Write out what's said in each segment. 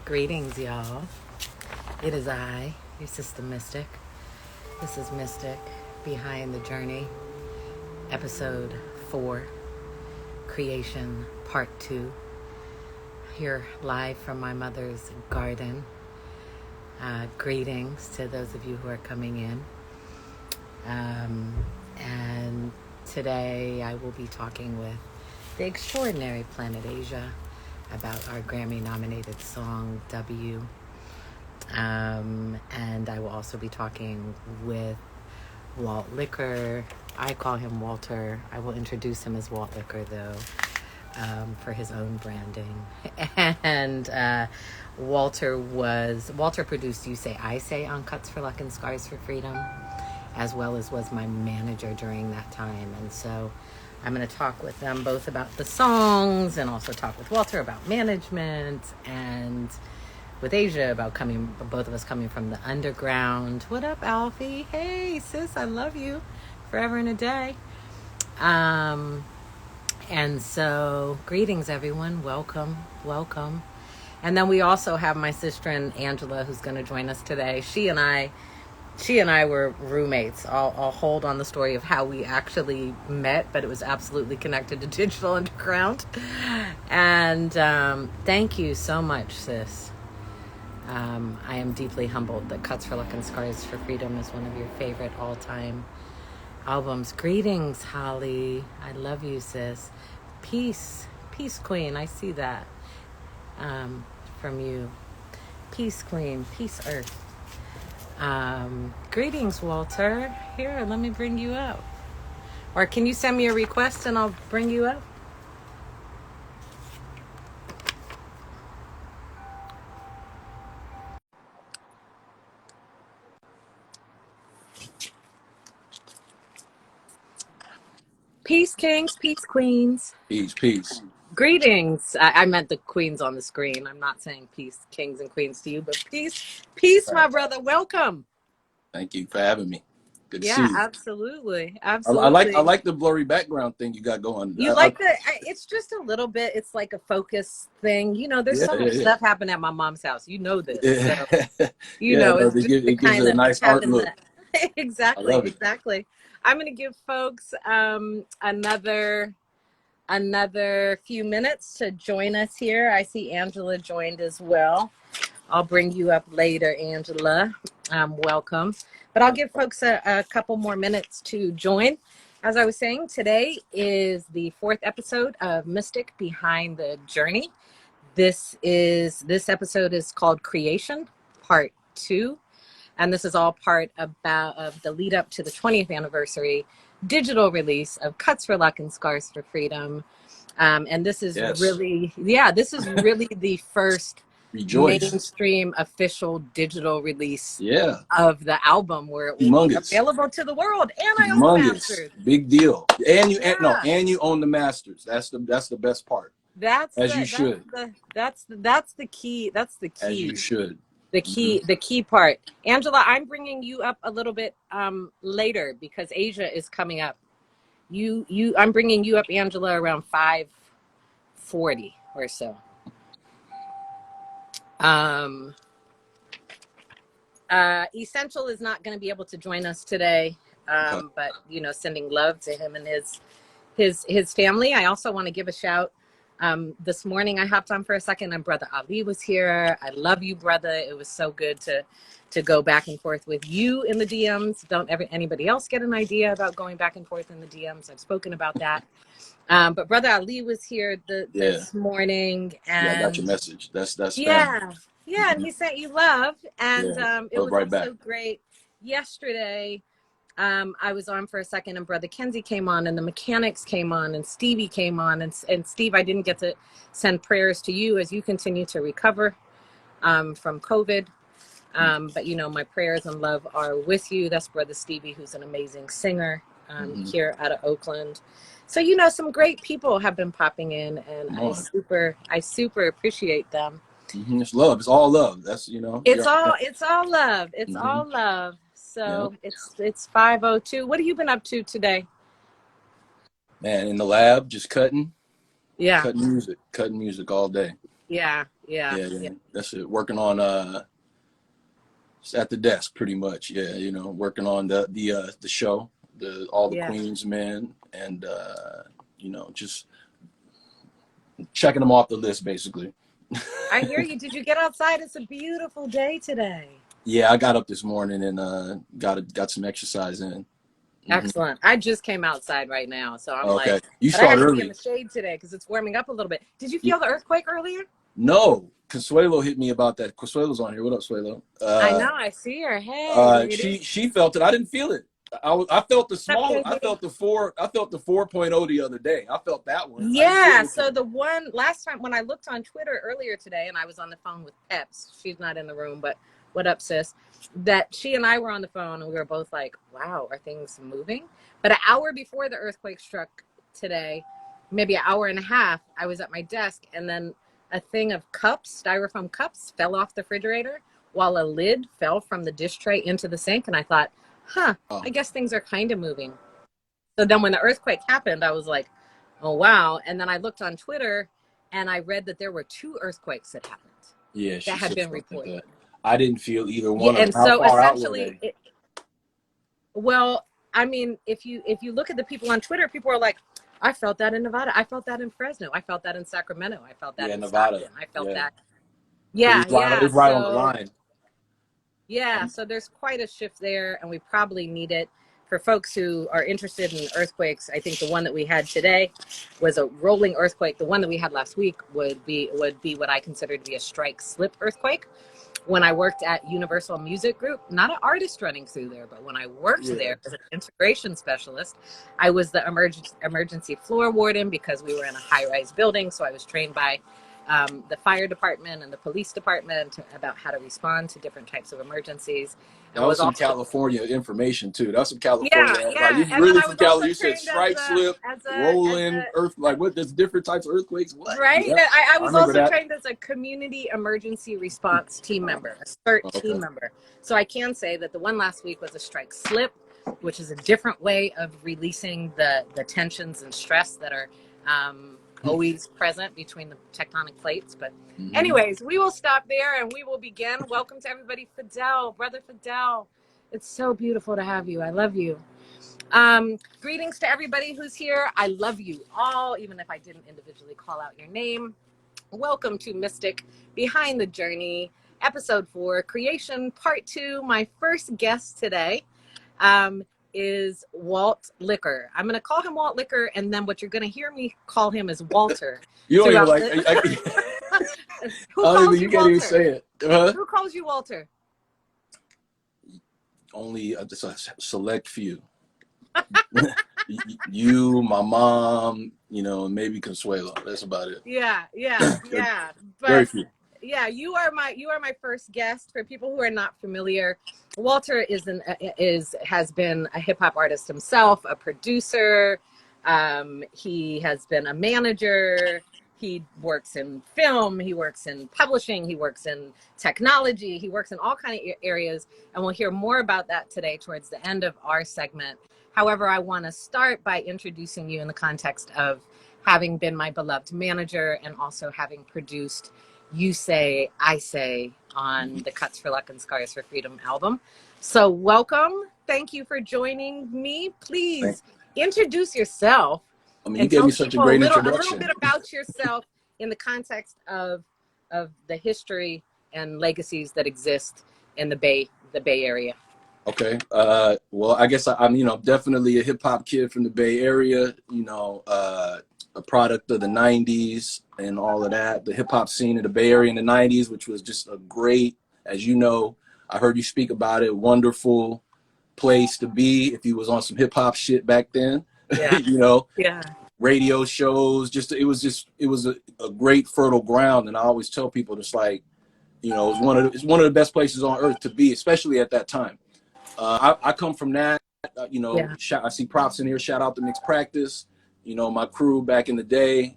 Greetings, y'all. It is I, your sister Mystic. This is Mystic Behind the Journey, episode 4, Creation, part 2. Here live from my mother's garden. Greetings to those of you who are coming in. And today I will be talking with the extraordinary Planet Asia about our Grammy-nominated song, W. And I will also be talking with Walt Liquor. I call him Walter. I will introduce him as Walt Liquor, though, for his own branding. And Walter produced You Say, I Say on Cuts for Luck and Scars for Freedom, as well as was my manager during that time. And so I'm going to talk with them both about the songs and also talk with Walter about management, and with Asia about both of us coming from the underground. What up, Alfie? Hey, sis, I love you forever and a day. And so greetings, everyone. Welcome. And then we also have my sister Angela, who's going to join us today. She and I were roommates. I'll hold on the story of how we actually met, but it was absolutely connected to Digital Underground. And thank you so much, sis. I am deeply humbled that Cuts for Luck and Scars for Freedom is one of your favorite all-time albums. Greetings, Holly. I love you, sis. Peace queen. I see that from you. Peace queen. Peace earth. Greetings, Walter. Here, let me bring you up. Or can you send me a request and I'll bring you up? Peace, kings. Peace, queens. Peace. Greetings. I meant the queens on the screen. I'm not saying peace, kings and queens to you, but peace, my brother. Welcome. Thank you for having me. Good to see Yeah, you. absolutely. I like the blurry background thing you got going. You like it's just a little bit, it's like a focus thing. You know, there's so much stuff happening at my mom's house. You know this. So, it's just it gives it a nice art look. Exactly. I love it. Exactly. I'm going to give folks another few minutes to join us here. I see Angela joined as well. I'll bring you up later, Angela. Welcome. But I'll give folks a couple more minutes to join. As I was saying, today is the 4th episode of Mystic Behind the Journey. This episode is called Creation, Part 2. And this is all part of the lead up to the 20th anniversary digital release of Cuts for Luck and Scars for Freedom. And this is really the first mainstream official digital release of the album, where it will be available to the world. And I own the masters. Big deal. And you own the masters. That's the best part. That's the key. That's the key. As you should. The key part. Angela, I'm bringing you up a little bit later because Asia is coming up. I'm bringing you up, Angela, around 5:40 or so. Essential is not going to be able to join us today, but sending love to him and his family. I also want to give a shout. This morning I hopped on for a second and Brother Ali was here. I love you, brother. It was so good to go back and forth with you in the DMs. Don't anybody else get an idea about going back and forth in the DMs. I've spoken about that. But Brother Ali was here this morning, and I got your message. That's family. And he sent you love, and it was also great. Yesterday, I was on for a second, and Brother Kenzie came on, and the mechanics came on, and Stevie came on, and Steve, I didn't get to send prayers to you as you continue to recover from COVID. But my prayers and love are with you. That's Brother Stevie, who's an amazing singer here out of Oakland. So some great people have been popping in, and I super appreciate them. It's love. It's all love. That's It's all love. It's all love. So it's 5:02. What have you been up to today? Man, in the lab, just cutting. Yeah. Cutting music all day. Yeah, yeah, Yeah, yeah. that's it. Working on at the desk pretty much. Yeah, you know, working on the show, all the Yeah. Queens men, and you know, just checking them off the list basically. I hear you. Did you get outside? It's a beautiful day today. Yeah, I got up this morning and got some exercise in. Excellent. I just came outside right now, so I'm Okay, like, you but I had start to be in early. the shade today because it's warming up a little bit. Did you feel the earthquake earlier? No, Consuelo hit me about that. Consuelo's on here. What up, Consuelo? I know. I see her. Hey, lady. She felt it. I didn't feel it. I felt the small. I Okay. felt the 4.0 the other day. I felt that one. I didn't feel Yeah. So anything. the one last time when I looked on Twitter earlier today, and I was on the phone with Peps. She's not in the room, but what up, sis? That she and I were on the phone, and we were both like, "Wow, are things moving?" But an hour before the earthquake struck today, maybe an hour and a half, I was at my desk, and then a thing of cups, styrofoam cups, fell off the refrigerator, while a lid fell from the dish tray into the sink, and I thought, "Huh, Oh, I guess things are kind of moving." So then when the earthquake happened, I was like, oh, wow. And then I looked on Twitter and I read that there were 2 earthquakes that happened yeah, that she had said been something like reported. that. I didn't feel either Yeah. one of them. And How so far out were essentially, they? well, I mean, if you look at the people on Twitter, people are like, I felt that in Nevada. I felt that in Fresno. I felt that in Sacramento. I felt that Yeah, in Nevada. Stockton. I felt Yeah, that. because Yeah, yeah. it's right on the So line. yeah, so there's quite a shift there, and we probably need it for folks who are interested in earthquakes. I think the one that we had today was a rolling earthquake. The one that we had last week would be what I consider to be a strike slip earthquake. When I worked at Universal Music Group, not an artist running through there, but when I worked Yeah. there as an integration specialist, I was the emergency floor warden because we were in a high-rise building. So I was trained by the fire department and the police department about how to respond to different types of emergencies. And That was was some also, California information too. That's some California. yeah, Like yeah. you And then really I from was also California. You said trained as strike slip, as rolling, a earth. Like what? There's different types of earthquakes. What? right. Yep. I I was remember also that. trained as a community emergency response team member, a CERT team Okay. member. So I can say that the one last week was a strike slip, which is a different way of releasing the tensions and stress that are always present between the tectonic plates. But anyways, we will stop there and we will begin. Welcome to everybody. Fidel, brother Fidel. It's so beautiful to have you. I love you. Greetings to everybody who's here. I love you all, even if I didn't individually call out your name. Welcome to Mystic Behind the Journey, episode 4, Creation, part 2. My first guest today is Walt Liquor. I'm going to call him Walt Liquor, and then what you're going to hear me call him is Walter. You don't even throughout like. Who calls you You can't even Walter? say it. Who calls you Walter? Only just a select few. You, my mom, you know, maybe Consuelo. That's about it. Yeah. Very But few. yeah, you are my first guest. For people who are not familiar, Walter has been a hip hop artist himself, a producer. He has been a manager. He works in film. He works in publishing. He works in technology. He works in all kinds of areas, and we'll hear more about that today towards the end of our segment. However, I want to start by introducing you in the context of having been my beloved manager and also having produced You Say, I Say on the Cuts for Luck and Scars for Freedom album. So welcome. Thank you for joining me. Please introduce yourself You and gave tell me such a people great a little introduction. bit about yourself in the context of the history and legacies that exist in the Bay Area. Okay. Well, I guess I'm, you know, definitely a hip hop kid from the Bay Area, you know, a product of the 90s and all of that. The hip hop scene in the Bay Area in the 90s, which was just a great, as you know, I heard you speak about it, wonderful place to be if you was on some hip hop shit back then. Yeah. You know, yeah. Radio shows, it was a great fertile ground. And I always tell people, it's like, you know, it's one of the best places on earth to be, especially at that time. I come from that, you know, Yeah. I see props in here. Shout out to Mixed Practice, you know, my crew back in the day.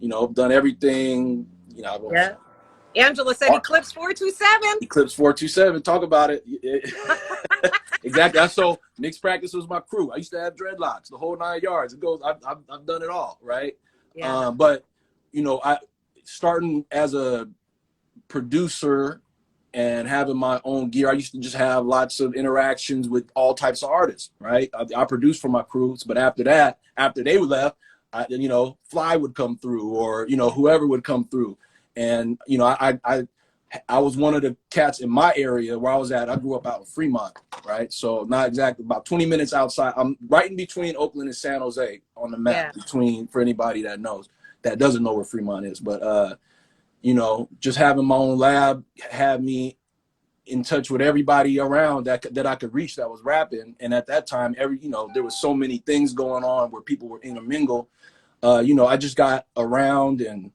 You know, done everything, you know. Yeah. Angela said Eclipse 427. Eclipse 427, talk about it. Exactly. So Mixed Practice was my crew. I used to have dreadlocks, the whole 9 yards. It goes, I've done it all, right? Yeah. But, you know, starting as a producer and having my own gear, I used to just have lots of interactions with all types of artists, right? I produced for my crews, but after that, after they left, you know, Fly would come through, or, you know, whoever would come through. And, you know, I was one of the cats in my area where I was at. I grew up out in Fremont, right? So not exactly, about 20 minutes outside. I'm right in between Oakland and San Jose on the map, between, for anybody that knows, that doesn't know where Fremont is. But, you know, just having my own lab had me in touch with everybody around that I could reach that was rapping. And at that time, you know, there was so many things going on where people were intermingle. You know, I just got around and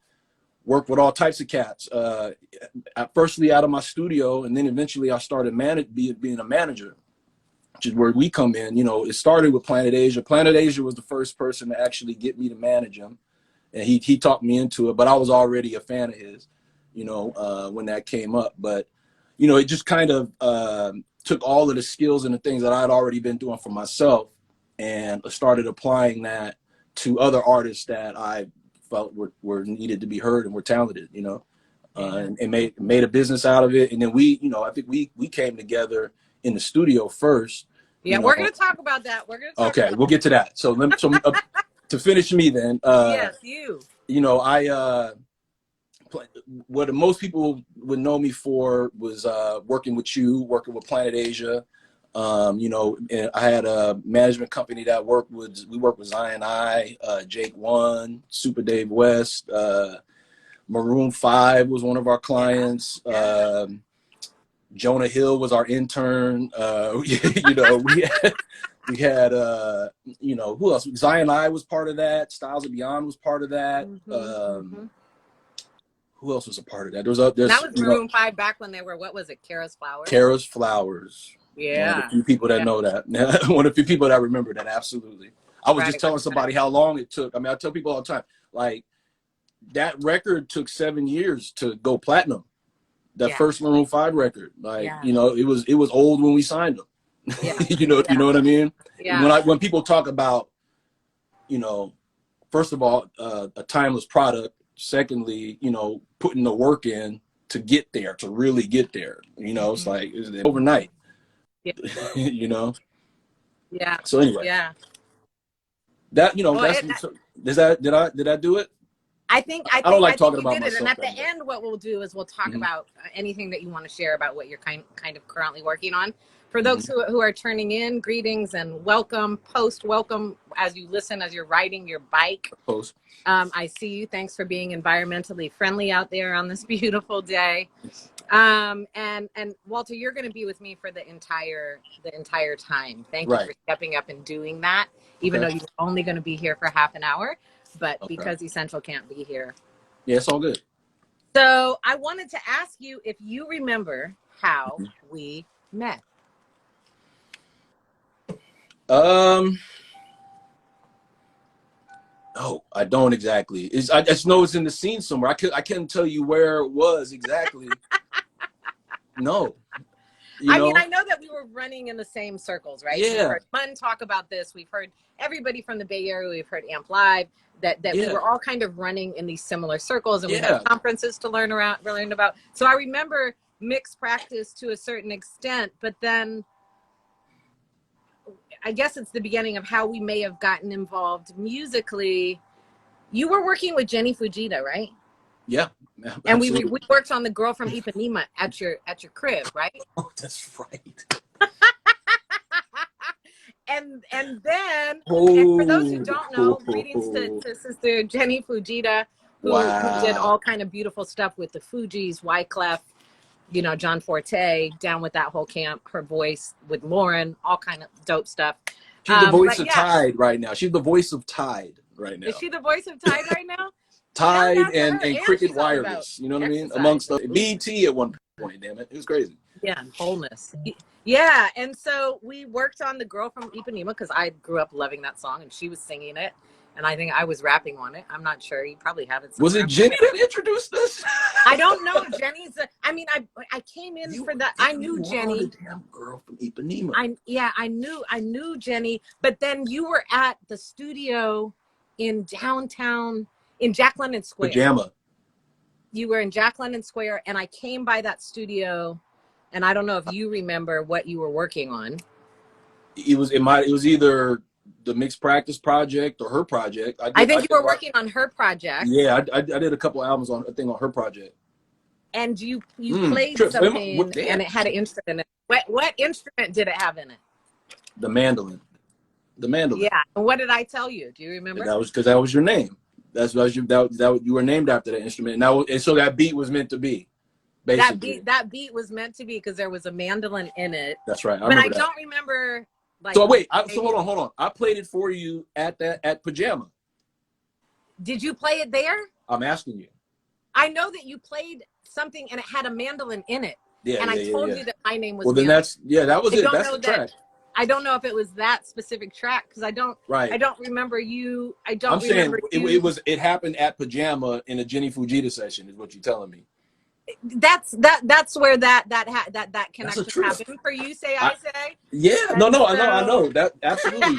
worked with all types of cats. Firstly out of my studio, and then eventually I started being a manager, which is where we come in. You know, it started with Planet Asia. Planet Asia was the first person to actually get me to manage him. And he talked me into it, but I was already a fan of his, you know, when that came up. But, you know, it just kind of took all of the skills and the things that I'd already been doing for myself and started applying that to other artists that I felt were needed to be heard and were talented, you know, and made a business out of it. And then we, you know, I think we came together in the studio first. Yeah, we're going to talk about that. We're going to talk about we'll get to that. So to finish me then, yes, you know, what most people would know me for was working with Planet Asia. You know, I had a management company that we worked with Zion I, Jake One, Super Dave West, Maroon 5 was one of our clients. Jonah Hill was our intern. You know, we had you know, who else? Zion I was part of that. Styles of Beyond was part of that. Who else was a part of that? That was Maroon 5 back when they were, what was it, Kara's Flowers? Kara's Flowers. Yeah. One of the few people that know that. One of the few people that remember that, absolutely. I was just telling somebody how long it took. I mean, I tell people all the time, like, that record took 7 years to go platinum. That first Maroon 5 record. Like, you know, it was old when we signed them. You know what I mean? Yeah. When people talk about, you know, first of all, a timeless product. Secondly, you know, putting the work in to get there, to really get there. You know, it's like it's overnight. Yeah. You know? Yeah. So anyway. Yeah. That, you know, did I do it? I think I don't like talking about myself. And at the end, what we'll do is we'll talk about anything that you want to share about what you're kind of currently working on. For those who are turning in, greetings and welcome, welcome as you listen, as you're riding your bike. Post. I see you. Thanks for being environmentally friendly out there on this beautiful day. And Walter, you're going to be with me for the entire time. Thank you for stepping up and doing that, even though you're only going to be here for half an hour, but because Essential can't be here. Yeah, it's all good. So I wanted to ask you if you remember how we met. No, I don't exactly. I just know it's in the scene somewhere. I couldn't tell you where it was exactly. No. I mean, I know that we were running in the same circles, right? Yeah. We've heard Fun talk about this. We've heard everybody from the Bay Area. We've heard Amp Live. That we were all kind of running in these similar circles, and we had conferences to learn about. So I remember mixed practice to a certain extent, but then I guess it's the beginning of how we may have gotten involved musically. You were working with Jenny Fujita, right? Yeah. And we worked on the Girl from Ipanema at your crib, right? Oh, that's right. and then, and for those who don't know, greetings to Sister Jenny Fujita, who did all kind of beautiful stuff with the Fugees, Wyclef, you know, John Forte, down with that whole camp, her voice with Lauren, all kind of dope stuff. She's the voice of Tide right now. She's the voice of Tide right now. Is she the voice of Tide right now? Tide and Cricket Wireless, you know what I mean? Amongst the BT at one point, damn it. It was crazy. Yeah, and wholeness. Yeah, and so we worked on the Girl from Ipanema because I grew up loving that song and she was singing it. And I think I was rapping on it. I'm not sure. You probably have it somewhere. Was it Jenny that introduced us? I don't know. Jenny's. I mean, I came in for that. I knew Jenny. The damn Girl from Ipanema. I knew Jenny. But then you were at the studio in downtown in Jack London Square. Pajama. you were in Jack London Square, and I came by that studio, and I don't know if you remember what you were working on. It was either the Mixed Practice project or her project. I think you were working on her project. Yeah, I did a couple albums on her project. And you played something, and it had an instrument in it. What instrument did it have in it? The mandolin. The mandolin. Yeah. And what did I tell you? Do you remember? And that was because that was your name. You were named after that instrument. And so that beat was meant to be. Basically. That beat was meant to be because there was a mandolin in it. That's right. But I don't remember. Like, so wait. Hold on. I played it for you at Pajama. Did you play it there? I'm asking you. I know that you played something and it had a mandolin in it. Yeah. And I told you that my name was. Well, then that was it. That's the track. I don't know if it was that specific track because I don't remember you. It happened at Pajama in a Jenny Fujita session is what you're telling me. That's where that connection happened for you. I say. Yeah, no, I know that absolutely.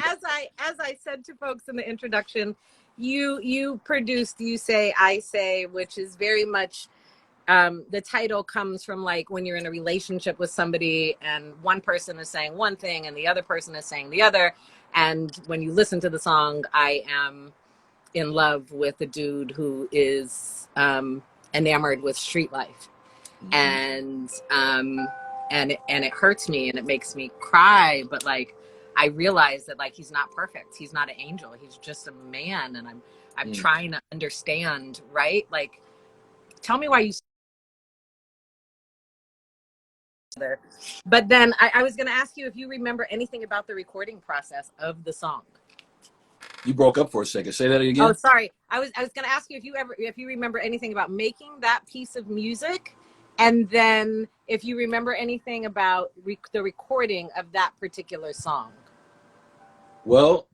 as I said to folks in the introduction, you produced You Say I Say, which is very much the title comes from like when you're in a relationship with somebody and one person is saying one thing and the other person is saying the other, and when you listen to the song, I am in love with a dude who is enamored with street life. And it hurts me and it makes me cry, but like I realize that like he's not perfect, he's not an angel, he's just a man, and I'm trying to understand, right? Like, tell me why you. But then I was going to ask you if you remember anything about the recording process of the song. You broke up for a second. Say that again. Oh, sorry. I was going to ask you if you remember anything about making that piece of music, and then if you remember anything about the recording of that particular song. Well,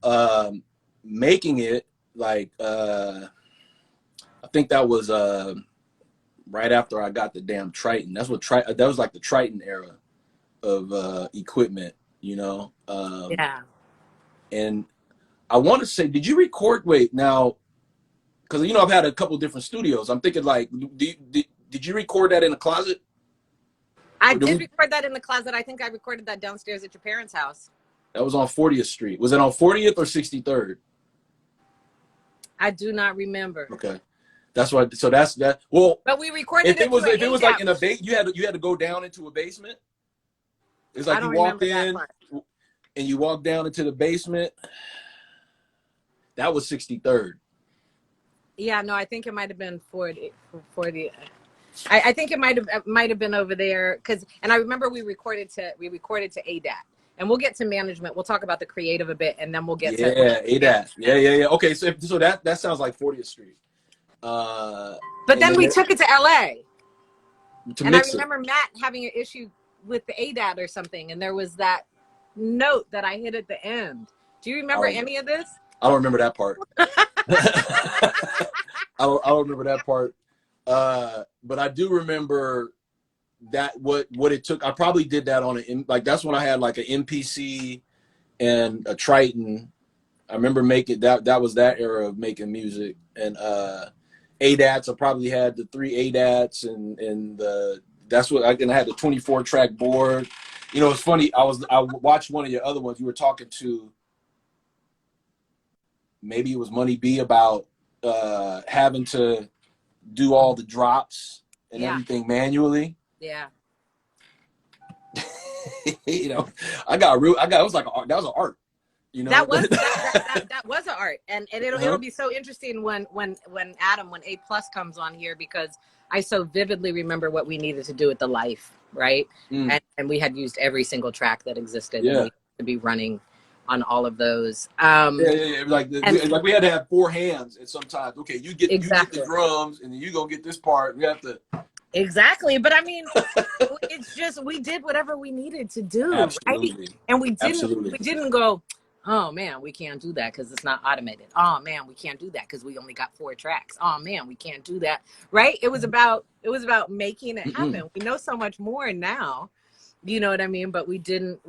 making it like I think that was right after I got the damn Triton. That was like the Triton era of equipment, you know. Yeah. And I want to say, did you record? Wait, now, because you know I've had a couple different studios. I'm thinking like, did you record that in a closet? I did record that in the closet. I think I recorded that downstairs at your parents' house. That was on 40th Street. Was it on 40th or 63rd? I do not remember. Okay. That's why. So that's that. Well, but we recorded if it was like in a base, you had to go down into a basement. It's like you walked in and you walked down into the basement. That was 63rd. Yeah, no, I think it might have been 40. I think it might have been over there and I remember we recorded to ADAT. And we'll get to management. We'll talk about the creative a bit, and then we'll get to ADAT. Yeah. Okay, so that sounds like 40th Street. But then we took it to LA. And I remember Matt having an issue with the ADAT or something, and there was that note that I hit at the end. Do you remember any of this? I don't remember that part. I don't remember that part. But I do remember that what it took. I probably did that on that's when I had like an MPC and a Triton. I remember making that was that era of making music. And ADATs, I probably had the 3 ADATs and that's what I had the 24 track board. You know, it's funny. I watched one of your other ones. You were talking to, maybe it was Money B, about having to do all the drops and everything manually. Yeah. You know, that was an art. You know, that was an art, and it'll be so interesting when Adam, when A+ comes on here, because I so vividly remember what we needed to do with the Life, right? And we had used every single track that existed. Yeah. And we had to be running on all of those. Like we had to have 4 hands, and sometimes you get the drums, and then you go get this part. We have to. Exactly, but I mean, it's just we did whatever we needed to do, absolutely. Right? And we didn't go, oh man, we can't do that because it's not automated. Oh man, we can't do that because we only got 4 tracks. Oh man, we can't do that. Right? It was about making it happen. We know so much more now, you know what I mean? But we didn't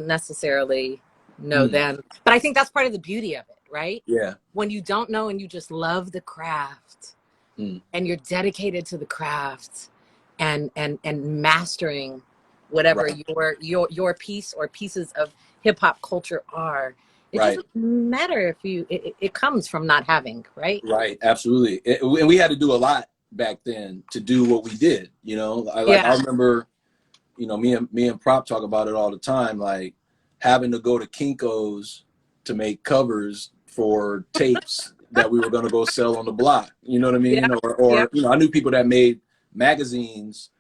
necessarily know then. But I think that's part of the beauty of it, right? Yeah. When you don't know and you just love the craft. and you're dedicated to the craft and mastering whatever your piece or pieces of hip hop culture are, it doesn't matter if it comes from not having, right? Right, absolutely. And we had to do a lot back then to do what we did, you know. I remember, you know, me and Prop talk about it all the time, like having to go to Kinko's to make covers for tapes that we were going to go sell on the block, you know what I mean? Or you know, I knew people that made magazines,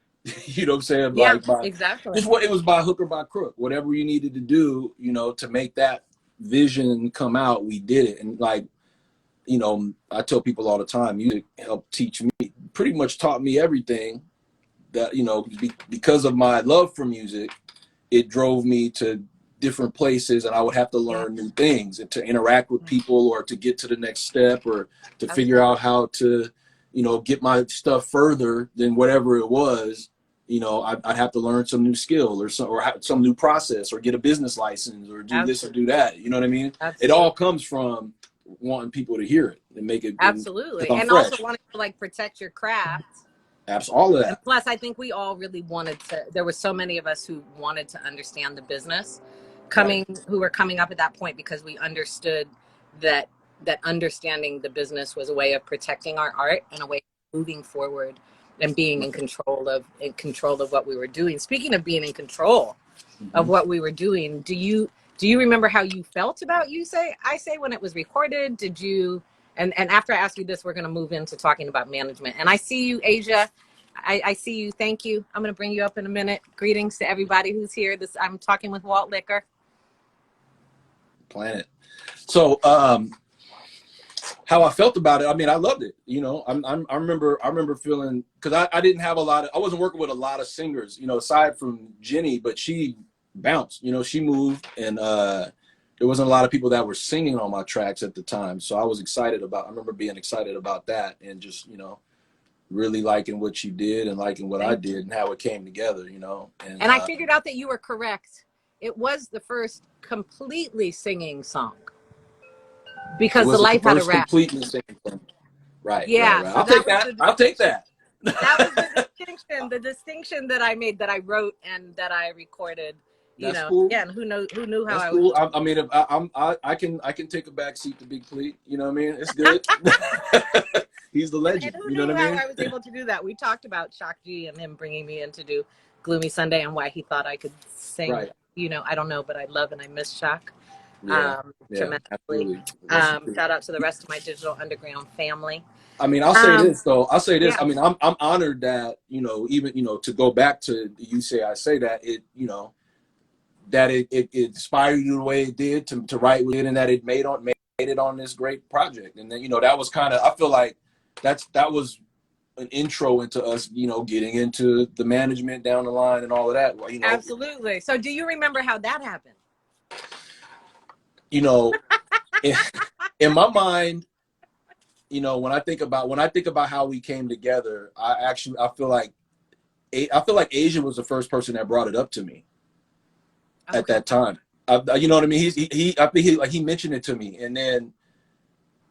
you know what I'm saying? Yeah, Like exactly. just what it was, by hook or by crook, whatever you needed to do, you know, to make that vision come out, we did it. And like, you know, I tell people all the time, music helped teach me, pretty much taught me everything that, you know, because of my love for music, it drove me to different places, and I would have to learn new things and to interact with people, or to get to the next step, or to figure out how to, you know, get my stuff further than whatever it was. You know, I'd have to learn some new skill, or some new process, or get a business license, or do this or do that. You know what I mean? It all comes from wanting people to hear it and make it absolutely, and fresh. also wanting to like protect your craft. All of that. And plus, I think we all really wanted to. There were so many of us who wanted to understand the business, who were coming up at that point, because we understood that understanding the business was a way of protecting our art and a way of moving forward and being in control of what we were doing. Speaking of being in control of what we were doing, do you remember how you felt about I Say when it was recorded? Did you? And after I ask you this, we're going to move into talking about management. And I see you, Asia. I see you. Thank you. I'm going to bring you up in a minute. Greetings to everybody who's here. I'm talking with Walt Liquor. Planet. So, how I felt about it, I mean, I loved it. You know, I remember feeling, because I didn't have I wasn't working with a lot of singers, you know, aside from Jenny, but she bounced, you know, she moved, and there wasn't a lot of people that were singing on my tracks at the time. So I remember being excited about that, and just, you know, really liking what she did and liking what I did and how it came together, you know. And I figured out that you were correct. It was the first completely singing song, because The Life had a rap. Completely singing song. Right. Yeah. Right. So I'll take that. That was the distinction that I made, that I wrote and that I recorded. That's cool. Again, who knew how That's I cool. was. I mean, I can take a back seat to Big Pleat. You know what I mean? It's good. He's the legend. And who you know knew what I mean? how I was able to do that? We talked about Shock G and him bringing me in to do Gloomy Sunday, and why he thought I could sing. Right. You know, I don't know, but I love and I miss Shock. Tremendously. Shout out to the rest of my Digital Underground family. I mean, I'll say this though. Yeah. I mean, I'm honored that, you know, even, you know, to go back to You Say I Say, that it, you know, that it inspired you the way it did to write with it, and that it made it on this great project. And then, you know, that was kind of, I feel like that was an intro into us, you know, getting into the management down the line and all of that. You know, absolutely. So do you remember how that happened? You know, in my mind, you know, when I think about how we came together, I feel like Asia was the first person that brought it up to me at that time. You know what I mean? I think he mentioned it to me, and then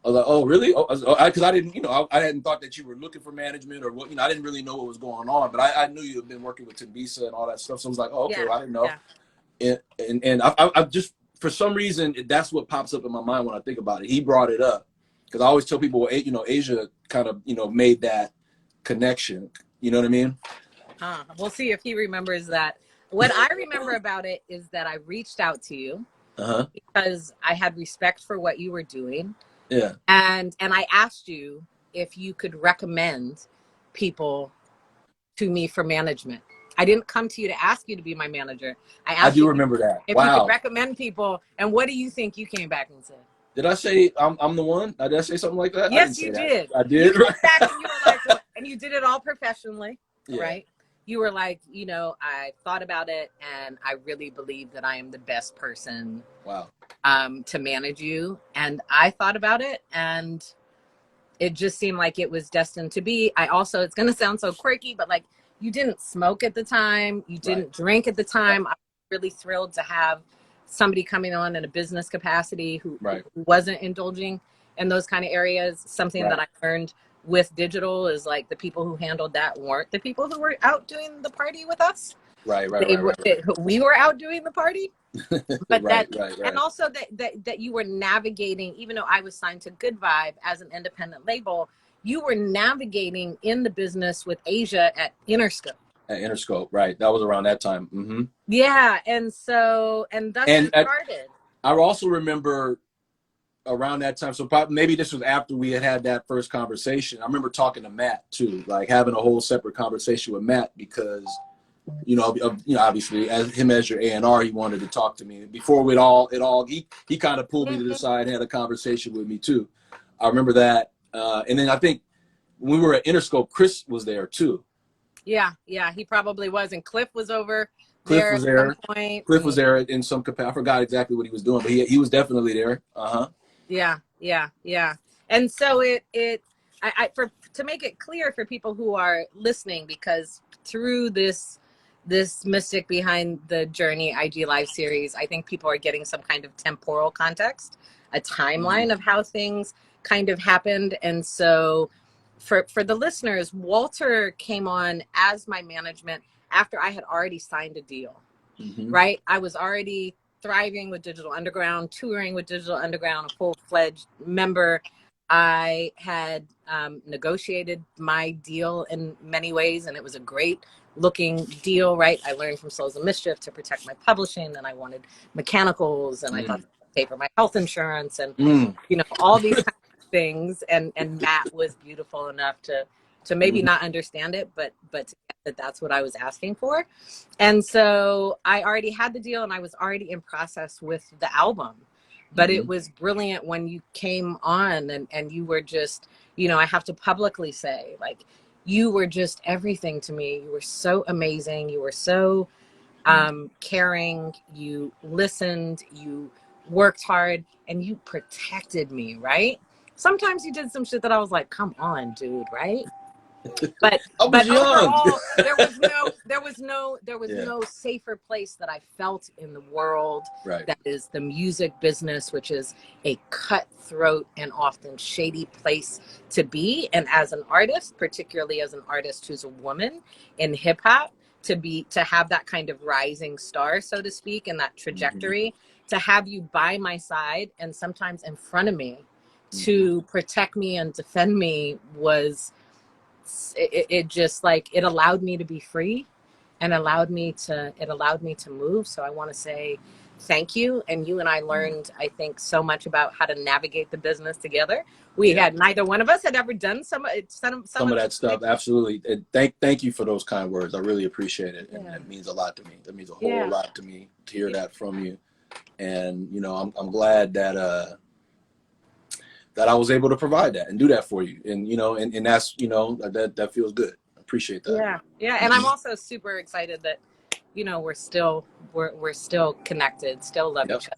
I was like, oh, really? Because I didn't, you know, I hadn't thought that you were looking for management or what, you know, I didn't really know what was going on, but I knew you had been working with Timbisa and all that stuff. So I was like, oh, okay, well, I didn't know. Yeah. And I just, for some reason, that's what pops up in my mind when I think about it. He brought it up, because I always tell people, well, you know, Asia kind of, you know, made that connection. You know what I mean? We'll see if he remembers that. What I remember about it is that I reached out to you because I had respect for what you were doing. Yeah. And I asked you if you could recommend people to me for management. I didn't come to you to ask you to be my manager. I do remember that. If you could recommend people. And what do you think you came back and said? Did I say I'm the one? Did I say something like that? Yes, you did. I did. You came back and you were like, and you did it all professionally, right? You were like, you know, I thought about it, and I really believe that I am the best person to manage you. And I thought about it, and it just seemed like it was destined to be. It's going to sound so quirky, but like, you didn't smoke at the time. You didn't drink at the time. I'm really thrilled to have somebody coming on in a business capacity who wasn't indulging in those kind of areas. Something that I learned with digital is like the people who handled that weren't the people who were out doing the party with us. Right. We were out doing the party, but Right. and also that you were navigating, even though I was signed to Good Vibe as an independent label, you were navigating in the business with Asia at Interscope. At Interscope, right? That was around that time. Mm-hmm. Yeah, and thus you started. I also remember around that time, so probably, maybe this was after we had that first conversation. I remember talking to Matt too, like having a whole separate conversation with Matt because, obviously as your A&R, he wanted to talk to me before he kind of pulled me to the side and had a conversation with me too. I remember that, and then I think when we were at Interscope, Chris was there too. Yeah, he probably was, and Cliff was over. Cliff was there. At some point. Cliff was there in some capacity. I forgot exactly what he was doing, but he was definitely there. Yeah. And so to make it clear for people who are listening, because through this Mystic Behind the Journey IG Live series, I think people are getting some kind of temporal context, a timeline of how things kind of happened. And so for the listeners, Walter came on as my management after I had already signed a deal, right? I was already thriving with Digital Underground, touring with Digital Underground, a full-fledged member. I had negotiated my deal in many ways, and it was a great looking deal, right? I learned from Souls of Mischief to protect my publishing, and I wanted mechanicals, and I thought I'd pay for my health insurance, and all these kinds of things. And Matt was beautiful enough to maybe not understand it, but to get that's what I was asking for. And so I already had the deal, and I was already in process with the album. But it was brilliant when you came on, and you were just, I have to publicly say, like, you were just everything to me. You were so amazing. You were so caring. You listened, you worked hard, and you protected me, right? Sometimes you did some shit that I was like, come on, dude, right? But overall, there was no safer place that I felt in the world. Right. That is the music business, which is a cutthroat and often shady place to be. And as an artist, particularly as an artist who's a woman in hip hop, to have that kind of rising star, so to speak, and that trajectory, to have you by my side and sometimes in front of me to protect me and defend me was. It just like it allowed me to be free and allowed me to move. So I want to say thank you. And you and I learned, I think, so much about how to navigate the business together. We had neither one of us had ever done some of that stuff. Absolutely. And thank you for those kind words. I really appreciate it. And it means a lot to me. That means a whole lot to me to hear that from you. And I'm glad that that I was able to provide that and do that for you. And, and that's, that feels good. I appreciate that. Yeah. And I'm also super excited that, we're still connected, still love each other.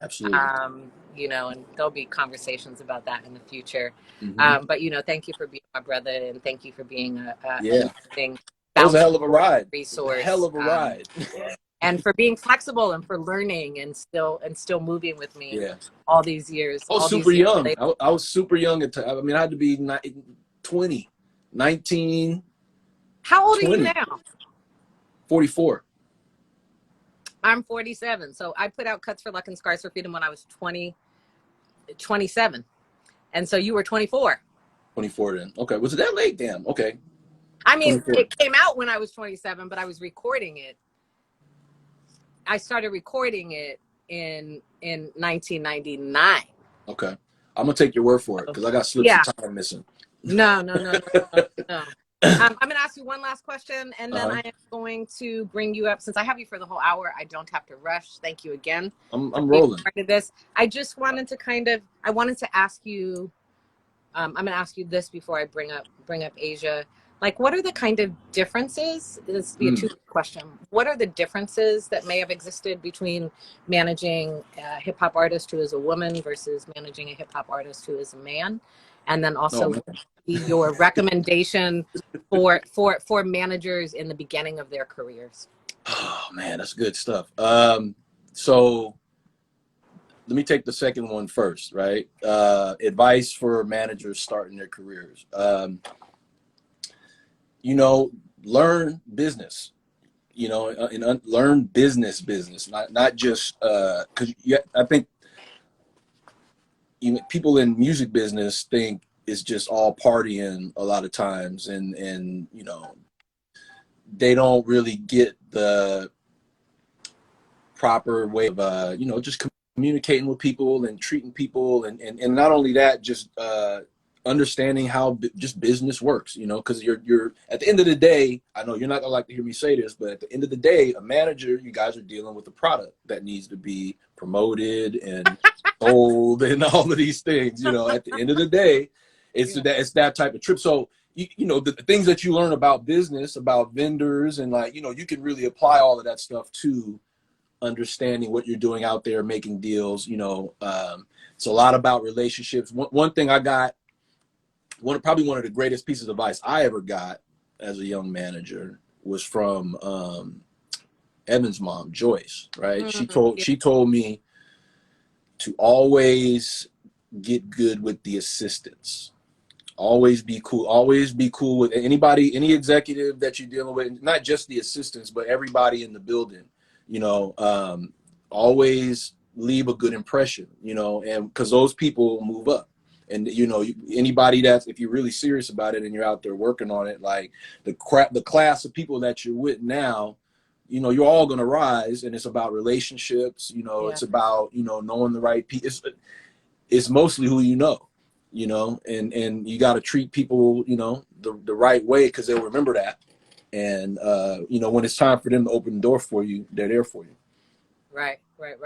Absolutely. And there'll be conversations about that in the future. But, thank you for being my brother, and thank you for being a that was a hell of a ride. Resource. Hell of a ride. And for being flexible and for learning and still moving with me all these years. I was super young. I was super young at time. I mean, I had to be 19. How old 20. Are you now? 44. I'm 47. So I put out Cuts for Luck and Scars for Freedom when I was 27. And so you were 24. 24 then. Okay. Was it that late? Damn. Okay. I mean, 24. It came out when I was 27, but I was recording it. I started recording it in 1999. Okay. I'm going to take your word for it because I got slips of time missing. No. I'm going to ask you one last question, and then I am going to bring you up. Since I have you for the whole hour, I don't have to rush. Thank you again. I'm rolling. Part of this. I just wanted to I wanted to ask you, I'm going to ask you this before I bring up Asia. Like, what are the kind of differences? This would be a two-part question. What are the differences that may have existed between managing a hip-hop artist who is a woman versus managing a hip-hop artist who is a man? And then also your recommendation for managers in the beginning of their careers. Oh man, that's good stuff. So let me take the second one first, right? Advice for managers starting their careers. You know, learn business. You know, and learn business, not just because I think people in music business think it's just all partying a lot of times, and you know, they don't really get the proper way of you know, just communicating with people and treating people, and not only that, just understanding how just business works, you know, because you're at the end of the day, I know you're not gonna like to hear me say this, but at the end of the day, a manager, you guys are dealing with a product that needs to be promoted and sold and all of these things, you know. At the end of the day, it's that type of trip. So you know, the things that you learn about business, about vendors, and like, you know, you can really apply all of that stuff to understanding what you're doing out there, making deals, you know. It's a lot about relationships. One thing I got, probably one of the greatest pieces of advice I ever got as a young manager was from Evan's mom, Joyce, right? Mm-hmm. She told me to always get good with the assistants. Always be cool with anybody, any executive that you're dealing with, not just the assistants, but everybody in the building, you know. Always leave a good impression, you know, and because those people move up. And, you know, anybody that's, if you're really serious about it and you're out there working on it, like the class of people that you're with now, you know, you're all going to rise, and it's about relationships, you know. It's about, you know, knowing the right people. It's mostly who you know, and you got to treat people, you know, the right way, because they'll remember that. And, you know, when it's time for them to open the door for you, they're there for you. Right.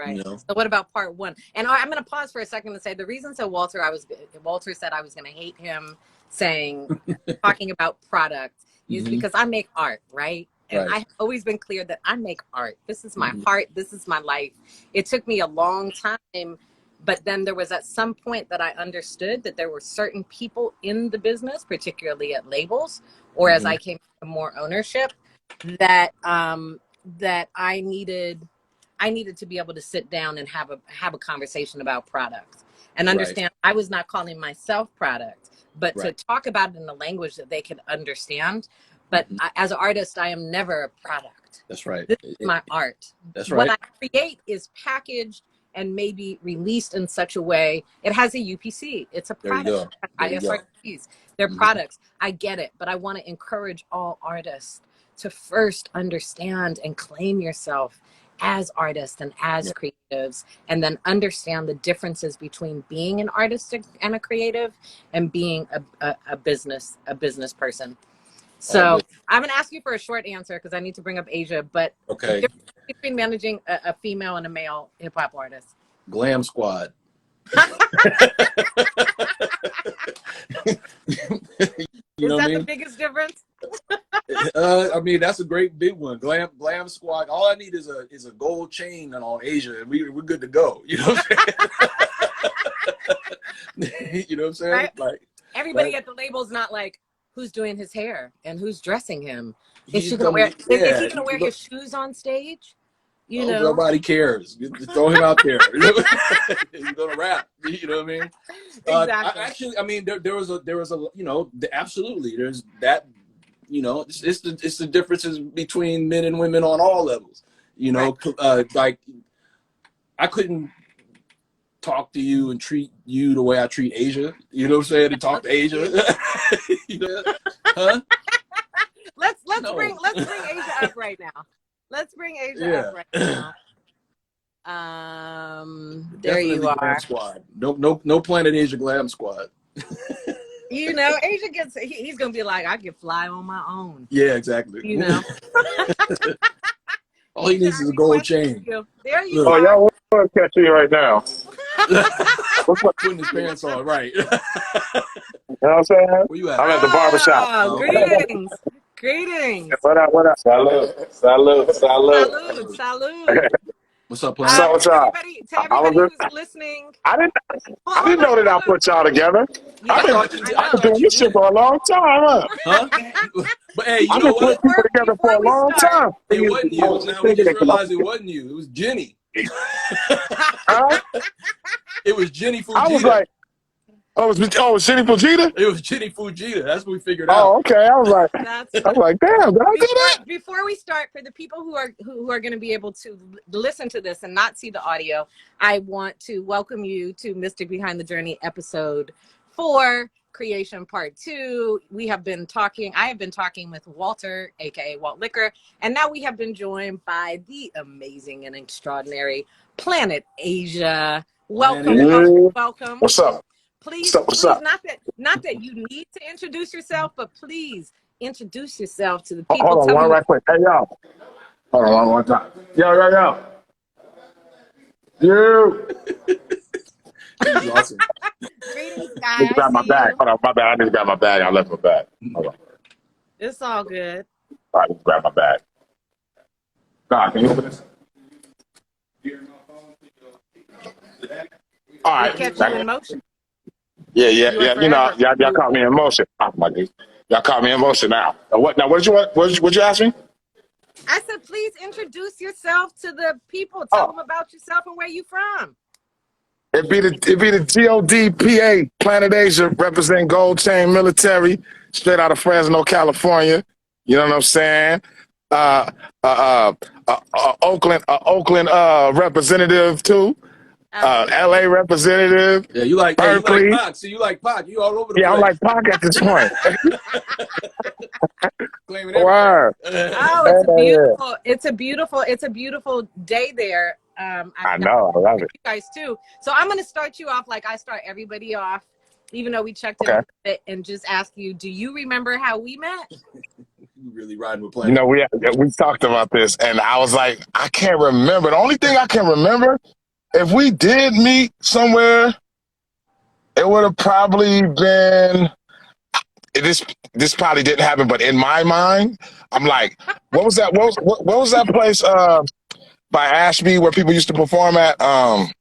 You know? So what about part one? And I'm going to pause for a second and say the reason Walter said I was going to hate him talking about product is because I make art, right? And I've always been clear that I make art. This is my heart. This is my life. It took me a long time, but then there was at some point that I understood that there were certain people in the business, particularly at labels, or as I came to more ownership, that that I needed to be able to sit down and have a conversation about product and understand I was not calling myself product, but to talk about it in a language that they could understand. But as an artist, I am never a product. That's right. This is my art. That's right. What I create is packaged and maybe released in such a way. It has a UPC. It's a product. ISRTs. They're products. I get it. But I want to encourage all artists to first understand and claim yourself as artists and as creatives, and then understand the differences between being an artist and a creative and being a business person. So I'm going to ask you for a short answer because I need to bring up Asia, but the difference between managing a female and a male hip hop artist. Glam Squad. Is that the biggest difference? I mean, that's a great big one. Glam Squad. All I need is a gold chain on Asia, and we're good to go. You know what I'm saying? You know what I'm saying? Right? Like everybody at the label's not like, who's doing his hair and who's dressing him? Is he gonna wear his shoes on stage? You know, nobody cares. Just throw him out there. He's gonna rap. You know what I mean? Exactly. I mean, there was a, you know, absolutely. There's that. You know, it's the differences between men and women on all levels. You know, like I couldn't talk to you and treat you the way I treat Asia. You know what I'm saying? And talk to Asia. You know? Huh? Let's bring Asia up right now. Let's bring Asia up right now. There you are. Glam Squad. No Planet Asia Glam Squad. You know, Asia he's gonna be like, I can fly on my own. Yeah, exactly. You know. All he needs is a gold chain. There you are. Oh, y'all want to catch me right now. Putting his pants on, right? You know what I'm saying? Where you at? I'm at the barbershop. Oh, greetings. Greetings. What up? Salute. What's up, Plan? What's up? To everybody who's listening. I didn't know that I put y'all together. I've been doing this shit for a long time, huh? But hey, you know what? I've been putting people together for a long time. It wasn't you. Now we just realized it wasn't you. It was Jenny. Huh? It was Jenny Fujita. I was like, oh, it was Jenny Fujita? It was Jenny Fujita. That's what we figured out. Oh, okay. I was like, damn, did I do that? Before we start, for the people who are going to be able to listen to this and not see the audio, I want to welcome you to Mystic Behind the Journey episode 4, Creation Part 2. I have been talking with Walter, aka Walt Liquor, and now we have been joined by the amazing and extraordinary Planet Asia. Welcome. What's up? Please, What's up? Not that you need to introduce yourself, but please introduce yourself to the people. Hold on, one right quick. Hey, y'all. Hold on, one time. Yo. You. This is awesome. Greetings, I need to grab my bag. Hold on, my bad. I need to grab my bag. I left my bag. Hold on. It's all good. All right, let's grab my bag. God, can you open this? All right. Catch you in motion. Yeah. You know, y'all caught me in motion. Oh, my God. Y'all caught me in motion now. What did you want? What you ask me? I said, please introduce yourself to the people. Tell them about yourself and where you from. It'd be the GODPA, Planet Asia, representing Gold Chain Military, straight out of Fresno, California. You know what I'm saying? Oakland representative too. LA representative. Yeah, you like Berkeley. Pac. So you like Pac. You all over the place. Yeah, I'm like Pac at this point. Claiming everything. Word. Oh, it's a beautiful day there. I know, I love it. You guys too. So I'm going to start you off like I start everybody off, even though we checked in a bit, and just ask you, do you remember how we met? You really riding with Planet. You know, we talked about this, and I was like, I can't remember. The only thing I can remember, if we did meet somewhere, it would have probably been, this probably didn't happen, but in my mind, I'm like, what was that? What was that place by Ashby where people used to perform at? Black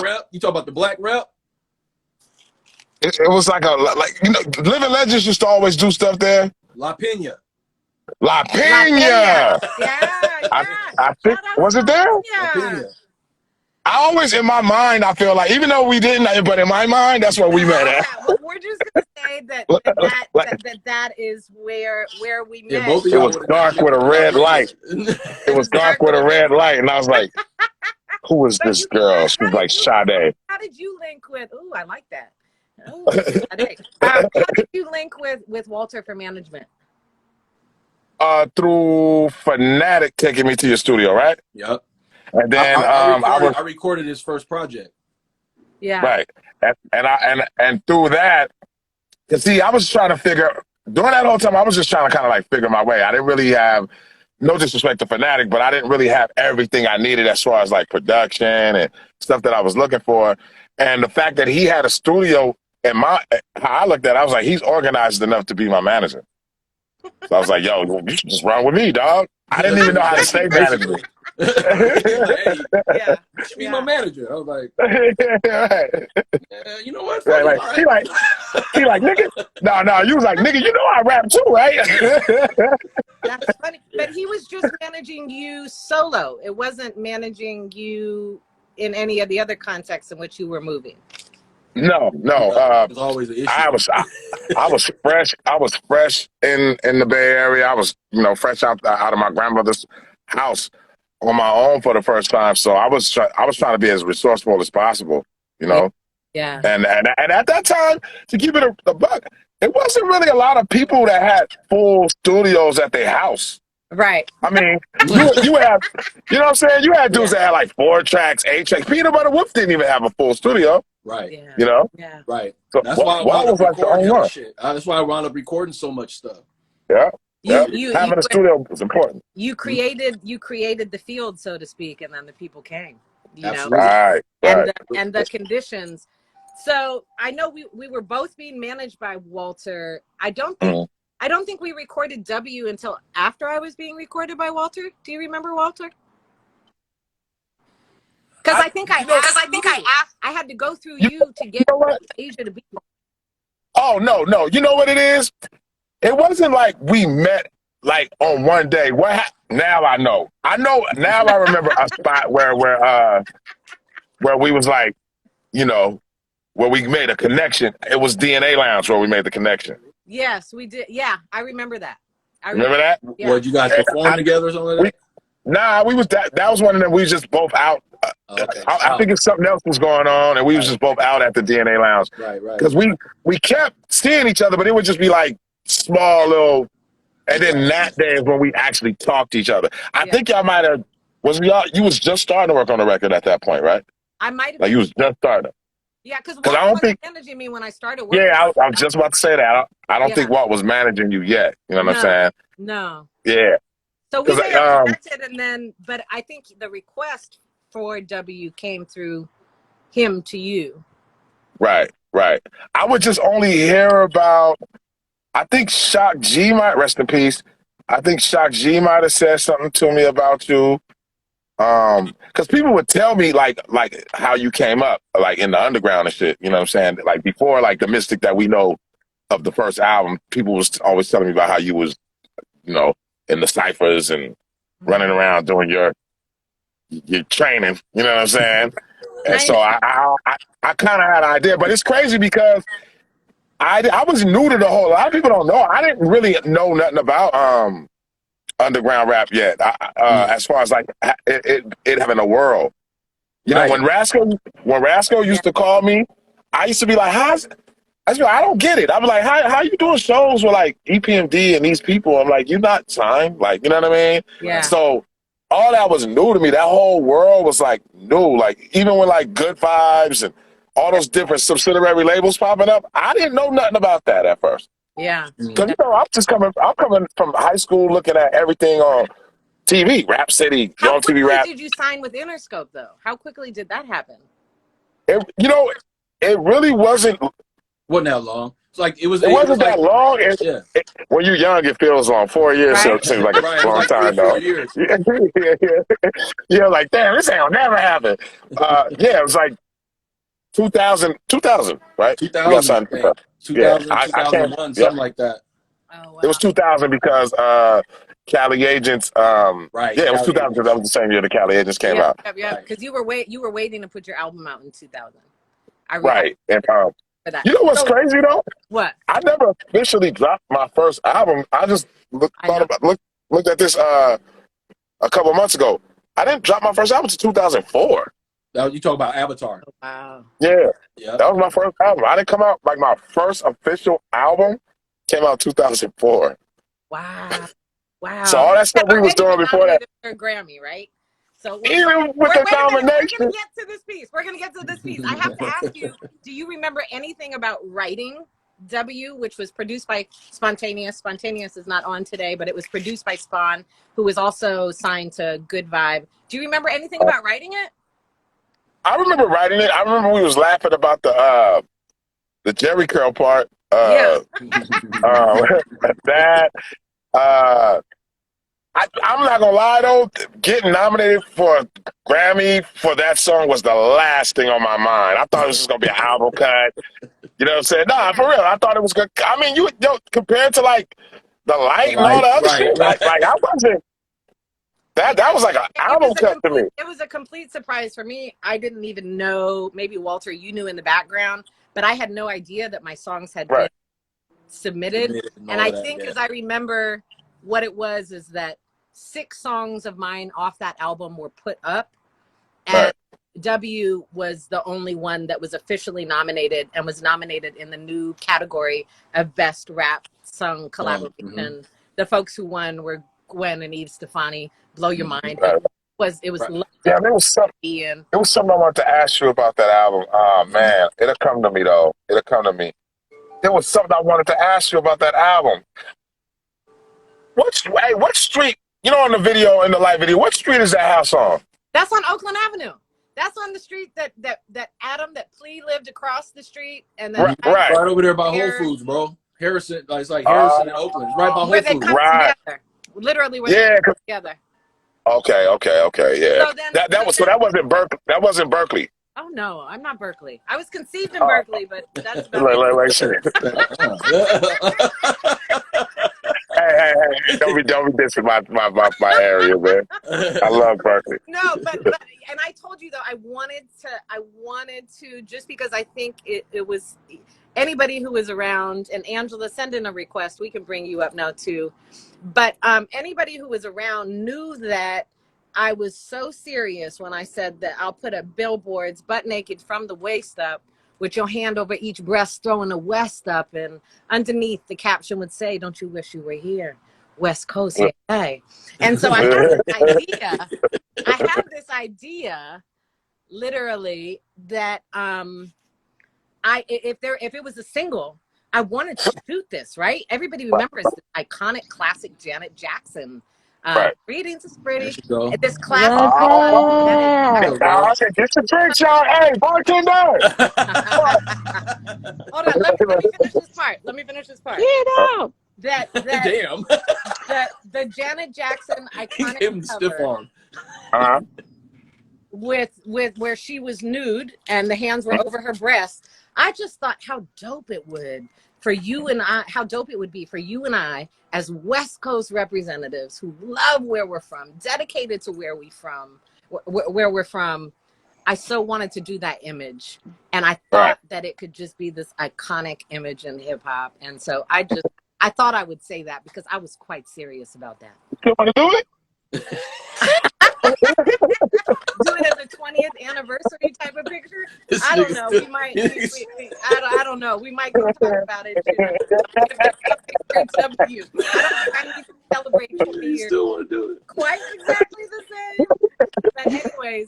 Rep? You talk about the Black Rep? It was like Living Legends used to always do stuff there. La Pena. Yeah. I think, was it there? Yeah. I always, in my mind, I feel like, even though we didn't, but in my mind, that's where we met at. Well, we're just gonna say that is where we met. Yeah, both of it was dark with a red light. It was dark with a red light, and I was like, "Who is this girl?" She was like Sade. How did you link with? Ooh, I like that. Oh, how did you link with Walter for management? Through Fanatic taking me to your studio, right? Yep. And then I recorded his first project. Yeah. Right. And through that, you see, I was trying to figure during that whole time. I was just trying to kind of like figure my way. I didn't really have, no disrespect to Fanatic, but I didn't really have everything I needed as far as like production and stuff that I was looking for. And the fact that he had a studio in how I looked at it, I was like, he's organized enough to be my manager. So I was like, yo, you should just run with me, dog. I didn't even know how to say manager. You should be my manager. I was like, you know what? Right. He like, nigga. No, you was like, nigga, you know I rap too, right? That's funny. But he was just managing you solo. It wasn't managing you in any of the other contexts in which you were moving. No. It's always an issue. I was fresh. I was fresh in the Bay Area. I was, fresh out of my grandmother's house on my own for the first time. So I was trying to be as resourceful as possible, Yeah. And at that time, to keep it a buck, it wasn't really a lot of people that had full studios at their house. Right. I mean, you have, you know what I'm saying? You had dudes that had like 4 tracks, 8 tracks. Peanut Butter Wolf didn't even have a full studio. Right. Yeah. Yeah. Right. So that's why I wound up recording shit. That's why I wound up recording so much stuff. Yeah. Having a studio was important. You created the field, so to speak, and then the people came. Absolutely. Right. And the conditions. So I know we were both being managed by Walter. I don't think we recorded W until after I was being recorded by Walter. Do you remember Walter? Because I think I had to go through you to get Asia to be. Oh no! You know what it is? It wasn't like we met like on one day, now I know. Now I remember a spot where we was like, you know, where we made a connection. It was DNA Lounge where we made the connection. Yes, we did. Yeah, I remember that. Remember that? Yeah. What, you guys perform together or something like that? Nah, we was that was one of them. We was just both out. Okay. I think if something else was going on, and we was just both out at the DNA Lounge. Right. Because we kept seeing each other, but it would just be like small little. And then that day is when we actually talked to each other. I think y'all might have. You was just starting to work on the record at that point, right? I might have. Like you was just starting. Yeah, because I don't think managing me when I started working. Yeah, I was just about to say that. I don't think Walt was managing you yet. You know what I'm saying? No. Yeah. So we may have connected, and then, but I think the request for W came through him to you. Right. I would just only hear about. I think Shock G might rest in peace. I think Shock G might have said something to me about you. Because people would tell me like how you came up, like in the underground and shit. You know what I'm saying? Like before, like the Mystic that we know of the first album, people was always telling me about how you was, you know, in the ciphers and running around doing your training. You know what I'm saying? And so I kind of had an idea, but it's crazy because I was new to the whole. A lot of people don't know. I didn't really know nothing about underground rap yet. As far as like it having a world. You know, when Rasco used to call me, I used to be like, I don't get it. I'm like, how you doing shows with like EPMD and these people? I'm like, you're not signed. Like, you know what I mean? Yeah. So all that was new to me. That whole world was like new. Like even with like Good Vibes and all those different subsidiary labels popping up, I didn't know nothing about that at first. Yeah. Because you know, I'm coming from high school looking at everything on TV, Rap City, How on TV quickly Rap. did you sign with Interscope though? How quickly did that happen? It really wasn't. Wasn't that long? It's like it wasn't that long. When you're young, it feels long. 4 years seems like a long time, though. 4 years. Yeah, like damn, this ain't never happen. It was like 2000, right? 2000, 2001, something like that. Oh, wow. It was 2000 because Cali Agents. Right. Yeah, it was 2000 because that was the same year the Cali Agents came out. Yeah, because you were waiting to put your album out in 2000. Right, and for that. you know what's crazy though? What? I never officially dropped my first album. I just looked at this a couple months ago. I didn't drop my first album until 2004. You talk about Avatar. Oh, wow. Yeah, that was my first album. I didn't come out like my first official album came out 2004. Wow. So all that stuff we was doing before that. For a Grammy, right? So even with the nomination, we're gonna get to this piece. I have to ask you: do you remember anything about writing W, which was produced by Spontaneous? Spontaneous is not on today, but it was produced by Spawn, who was also signed to Good Vibe. Do you remember anything about writing it? I remember writing it. I remember we was laughing about the Jerry curl part. That. I'm not gonna lie though, getting nominated for a Grammy for that song was the last thing on my mind. I thought it was just gonna be an album cut. You know what I'm saying? Nah, for real. I thought it was good. I mean, compared to like The Light and all the other shit, like I wasn't. That was like an album cut to me. It was a complete surprise for me. I didn't even know. Maybe Walter, you knew in the background, but I had no idea that my songs had been submitted. And I think, as I remember, what it was is that 6 songs of mine off that album were put up, and W was the only one that was officially nominated and was nominated in the new category of Best Rap Sung Collaboration. The folks who won were Gwen and Eve Stefani. Blow Your Mind. It was there was something I wanted to ask you about that album. Oh man, it'll come to me though. It'll come to me. There was something I wanted to ask you about that album. What street? You know, in the video, in the live video, what street is that house on? That's on Oakland Avenue. That's on the street that Plea lived across the street, and then right over there by Whole Foods, bro. Harrison, it's like Harrison and Oakland. It's right by Whole Foods. They come together. Literally, where they come together. Okay, yeah. So that wasn't Berkeley. That wasn't Berkeley. Oh no, I'm not Berkeley. I was conceived in Berkeley, but that's about hey, don't be dissing my area, man. I love Berkeley. No, but and I told you though, I wanted to just because I think it was anybody who was around, and Angela, send in a request. We can bring you up now too. But anybody who was around knew that I was so serious when I said that I'll put up billboards butt naked from the waist up with your hand over each breast throwing the West up, and underneath the caption would say, "Don't you wish you were here? West Coast, hey." And so I have this idea literally that if it was a single, I wanted to shoot this, right? Everybody remembers the iconic classic Janet Jackson. Greetings is pretty. This classic. All right, get your drinks, y'all. Hey, bartender. Hold on, let me finish this part. Get out. Damn. The Janet Jackson iconic Give him stiff cover arm. with where she was nude and the hands were over her breasts. I just thought how dope it would be for you and I as West Coast representatives who love where we're from, dedicated to where we're from. I so wanted to do that image, and I thought that it could just be this iconic image in hip hop. And so I thought I would say that because I was quite serious about that. You want to do it? Do it as a 20th anniversary type of picture. I don't know. We might. I don't know. We might go talk about it. I don't think I need to celebrate 20 years. Still want to do it. Quite exactly the same. But anyways,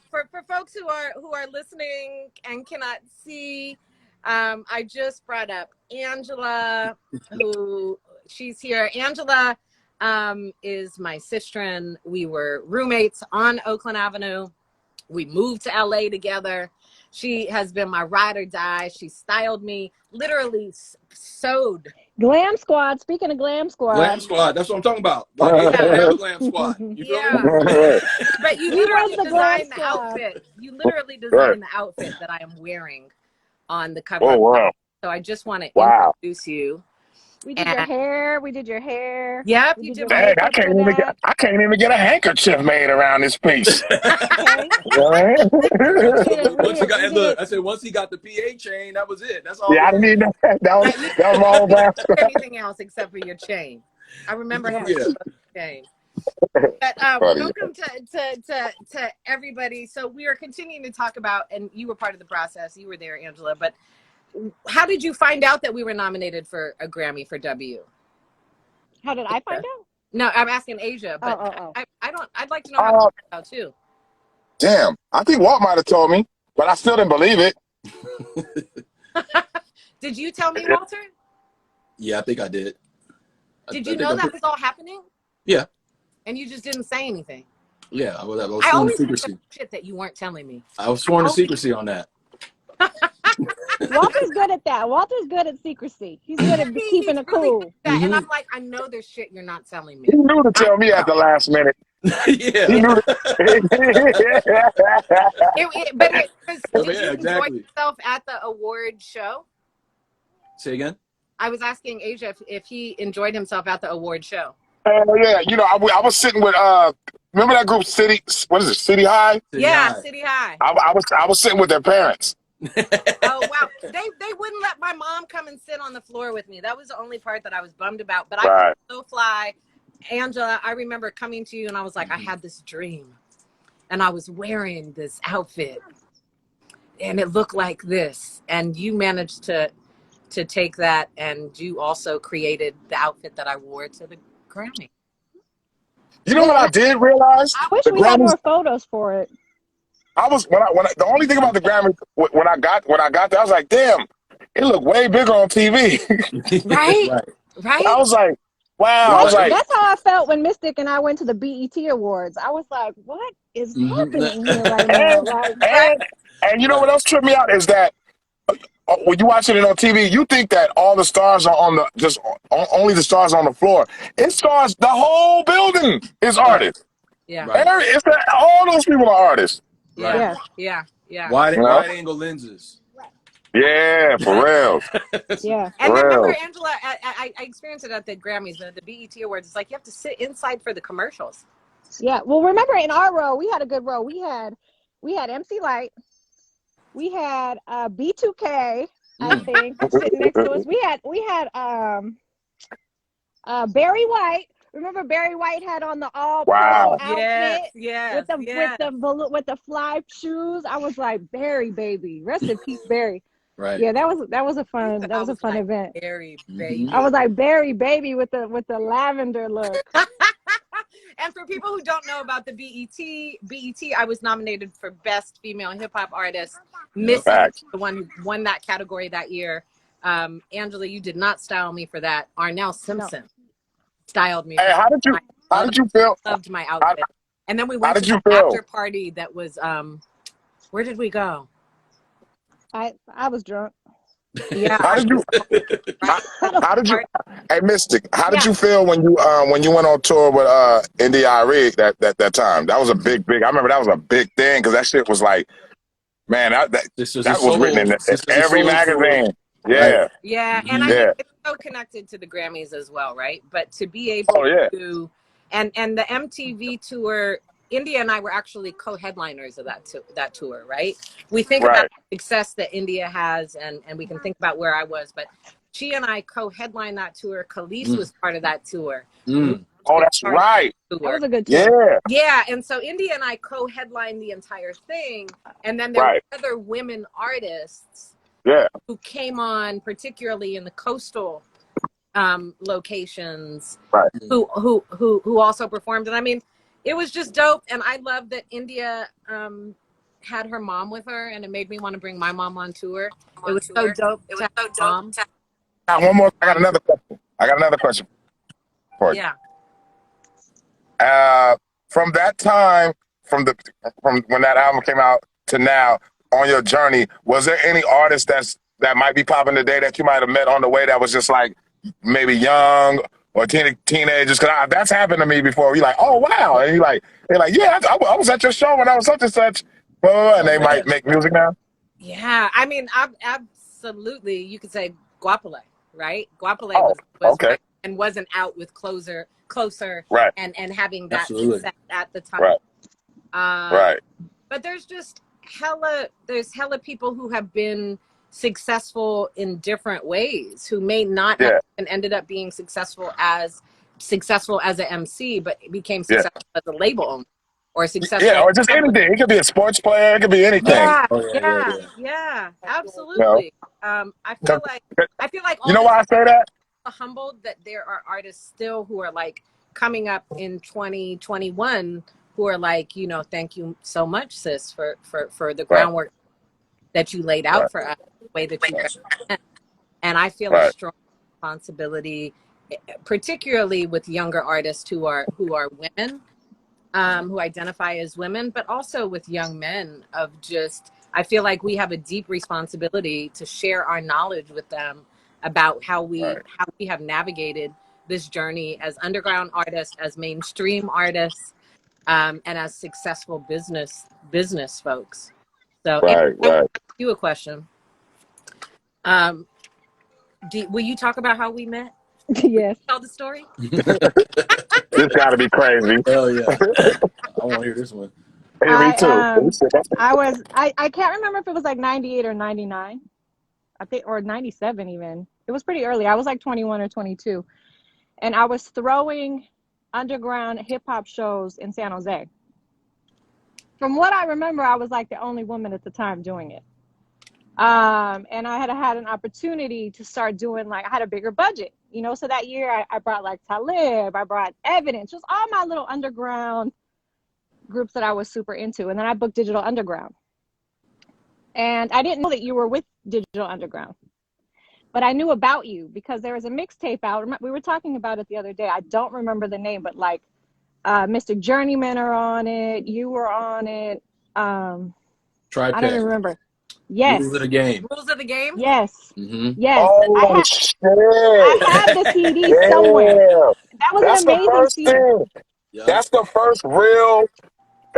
for folks who are listening and cannot see, I just brought up Angela, who she's here. Angela is my sister. We were roommates on Oakland Avenue. We moved to LA together. She has been my ride or die. She styled me, literally sewed. Glam Squad. Speaking of Glam Squad. Glam Squad. That's what I'm talking about. Glam Squad. You feel me? But you literally designed the outfit. You literally designed the outfit that I am wearing on the cover. Oh, wow. So I just want to introduce you. We did your hair. We did your hair. Yep, you did. Dang, I can't even get a handkerchief made around this piece. Once he got the PA chain, that was it. That's all. Yeah, I didn't need that. That was my whole back. Anything else except for your chain? I remember having a chain. But welcome to everybody. So we are continuing to talk about, and you were part of the process. You were there, Angela. But how did you find out that we were nominated for a Grammy for W? How did I find out? No, I'm asking Asia, but I'd like to know how you found out too. Damn, I think Walt might have told me, but I still didn't believe it. Did you tell me, Walter? Yeah, I think I did. Did you know that was all happening? Yeah. And you just didn't say anything? Yeah, I was sworn to secrecy. Shit that you weren't telling me. I was sworn to secrecy on that. Walter's good at that. Walter's good at secrecy. He's good at keeping it cool. And I'm like, I know there's shit you're not telling me. He knew to tell me at the last minute. Yeah. He knew did you enjoy yourself at the award show? Say again? I was asking Asia if he enjoyed himself at the award show. Yeah, you know, I was sitting with remember that group City? What is it? City High? City High. I was sitting with their parents. Oh wow! They wouldn't let my mom come and sit on the floor with me. That was the only part that I was bummed about. But I was so fly, Angela. I remember coming to you and I was like, I had this dream, and I was wearing this outfit, and it looked like this. And you managed to take that, and you also created the outfit that I wore to the Grammy. You know what I did realize? I wish we had more photos for it. I was the only thing about the Grammy when I got there, I was like, damn, it looked way bigger on TV. Right. I was like, wow. That's how I felt when Mystic and I went to the BET Awards. I was like, what is happening here right now? And you know what else tripped me out is that when you watching it on TV, you think that all the stars are only the stars on the floor. It stars the whole building is artists. Yeah. It's that all those people are artists. Yeah. Wide angle lenses. Yeah, for real. Yeah. And For remember, real. Angela, I experienced it at the Grammys, the BET Awards. It's like you have to sit inside for the commercials. Yeah. Well, remember in our row, we had a good row. We had MC Light. We had B2K, I think, sitting next to us. We had Barry White. Remember Barry White had on the all purple Wow. Yes, outfit yes, with the with yes. the with the fly shoes. I was like, Barry, baby, rest in peace, Barry. Right. Yeah, that was a fun I was like, event. Barry, I baby. was like, Barry, baby, with the lavender look. And for people who don't know about the BET, I was nominated for Best Female Hip Hop Artist. Missy was Facts. the one who won that category that year. Angela, you did not style me for that. Arnell No, Simpson styled me Hey, for that. how did you feel? Loved my How, outfit. And then we how went to did you that feel? after party that was where did we go? I was drunk. Yeah, How did you how, I don't. how did you hey Mystic, how did yeah. you feel when you went on tour with Indy Rig that time? That was a big I remember that was a big thing because that shit was like, man, This is a that was written solo. in This is a every solo tour. magazine. Right. Yeah. Yeah, and I Mm-hmm. mean Yeah. it's so connected to the Grammys as well, right? But to be able Oh yeah. to and the MTV tour, India and I were actually co-headliners of that tour, right? We think about Right. the success that India has, and we can think about where I was, but she and I co-headlined that tour. Khalees was part of that tour. Mm. Oh, Was that's part of right. that That tour. was a good tour. Yeah. Yeah, and so India and I co-headlined the entire thing, and then there Right. were other women artists Yeah. who came on, particularly in the coastal locations, Right. who also performed. And I mean, it was just dope. And I love that India had her mom with her, and it made me want to bring my mom on tour. It was so dope to have her mom. One more. I got another question for you. Yeah. From that time, from when that album came out to now, on your journey, was there any artist that might be popping today that you might have met on the way that was just like maybe young or teenagers? Because that's happened to me before. You're like, oh wow, and they're like, yeah, I was at your show when I was such and such, and they might make music now. Yeah. I mean, absolutely. You could say Guapole, right? Guapole Oh, was okay, right and wasn't out with closer, right, and having that Absolutely. success at the time. right, right, But there's just hella people who have been successful in different ways, who may not have yeah, and ended up being successful as an MC, but became yeah, successful as a label owner or successful yeah, as or just a company. anything. It could be a sports player. It could be anything. Yeah, Oh yeah. absolutely. You know, I 'Cause- feel like you all know this why I say that? humbled that there are artists still who are like coming up in 2021 who are like, thank you so much, sis, for the Right, groundwork that you laid right, out for us, the way that you represent. And I feel a right, strong responsibility, particularly with younger artists who are women, who identify as women, but also with young men I feel like we have a deep responsibility to share our knowledge with them about how we right, have navigated this journey as underground artists, as mainstream artists, and as successful business folks. So, Andrew, right, I want right. to ask you a question. Um, will you talk about how we met? Yes. Tell the story. This got to be crazy. Hell yeah. I want to hear this one. Hey, me too. I can't remember if it was like 98 or 99. I think, or 97 even. It was pretty early. I was like 21 or 22. And I was throwing underground hip hop shows in San Jose. From what I remember, I was like the only woman at the time doing it. And I had an opportunity to start doing, like, I had a bigger budget, so that year I brought like Talib, I brought Evidence, just all my little underground groups that I was super into. And then I booked Digital Underground. And I didn't know that you were with Digital Underground, but I knew about you because there was a mixtape out. We were talking about it the other day. I don't remember the name, but like Mr. Journeyman are on it. You were on it. I don't even remember. Yes. Rules of the game. Rules of the game. Yes. Mm-hmm. Yes. Oh shit! I have the CD somewhere. Yeah, That was that's an the amazing first CD. thing. Yep. That's the first real.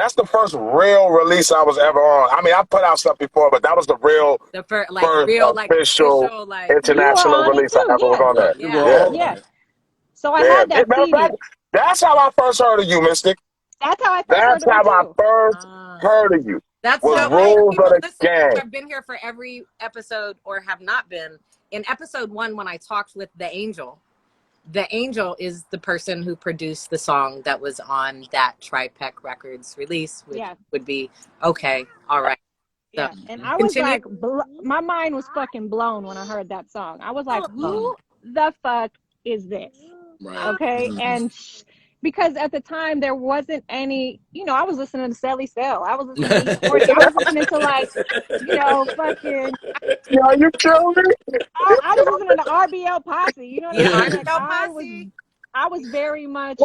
that's the first real release I was ever on. I mean, I put out stuff before, but that was the first first official You were international on it release I too, ever was on there. We were Yeah. all Yeah, on yeah. it. So I yeah. had that seeded. That's how I first heard of you, Mystic. That's how I first heard That's of how it I too. first heard of you. That's Was so I for Rules of people the listening who Game. have been here for every episode or have not been. In episode 1, when I talked with the Angel is the person who produced the song that was on that Tripec Records release, which would be okay. All right. So, yeah, and I was like, my mind was fucking blown when I heard that song. I was like, who the fuck is this? Right. Okay, and because at the time there wasn't any, I was listening to Sally Cell, I was listening to E40, I was listening to fucking. Yo, you kill me. I was listening to RBL Posse. You know what I mean? Like Posse. I was very much.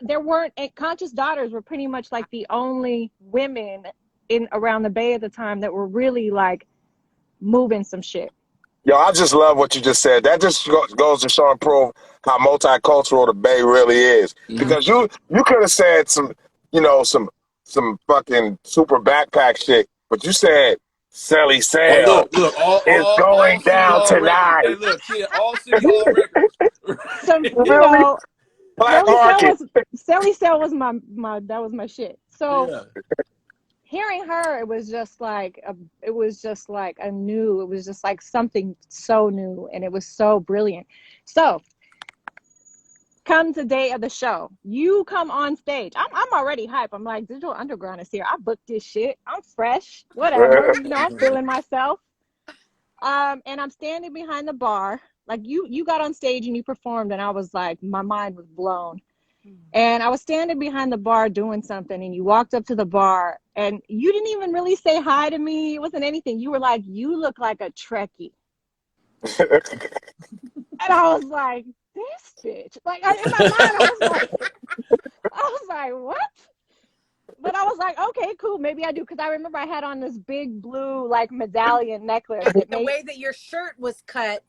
There weren't Conscious Daughters were pretty much like the only women in around the Bay at the time that were really like moving some shit. Yo, I just love what you just said. That just goes to show and prove how multicultural the Bay really is. Because you could have said some fucking super backpack shit, but you said Sally Sale Look, is going all City down Hall records. tonight. Hey, look, kid, all City Hall records. Some, Really? Black Sally Cell was my that was my shit. So Yeah. hearing her, it was just like it was just like something so new, and it was so brilliant. So come the day of the show, you come on stage. I'm already hype. I'm like, Digital Underground is here. I booked this shit. I'm fresh. Whatever. I'm feeling myself. And I'm standing behind the bar. Like you got on stage and you performed, and I was like, my mind was blown. And I was standing behind the bar doing something, and you walked up to the bar, and you didn't even really say hi to me. It wasn't anything. You were like, you look like a Trekkie. And I was like, this bitch. Like, in my mind, I was like, what? But I was like, okay, cool. Maybe I do. Because I remember I had on this big blue, like, medallion necklace. The way that your shirt was cut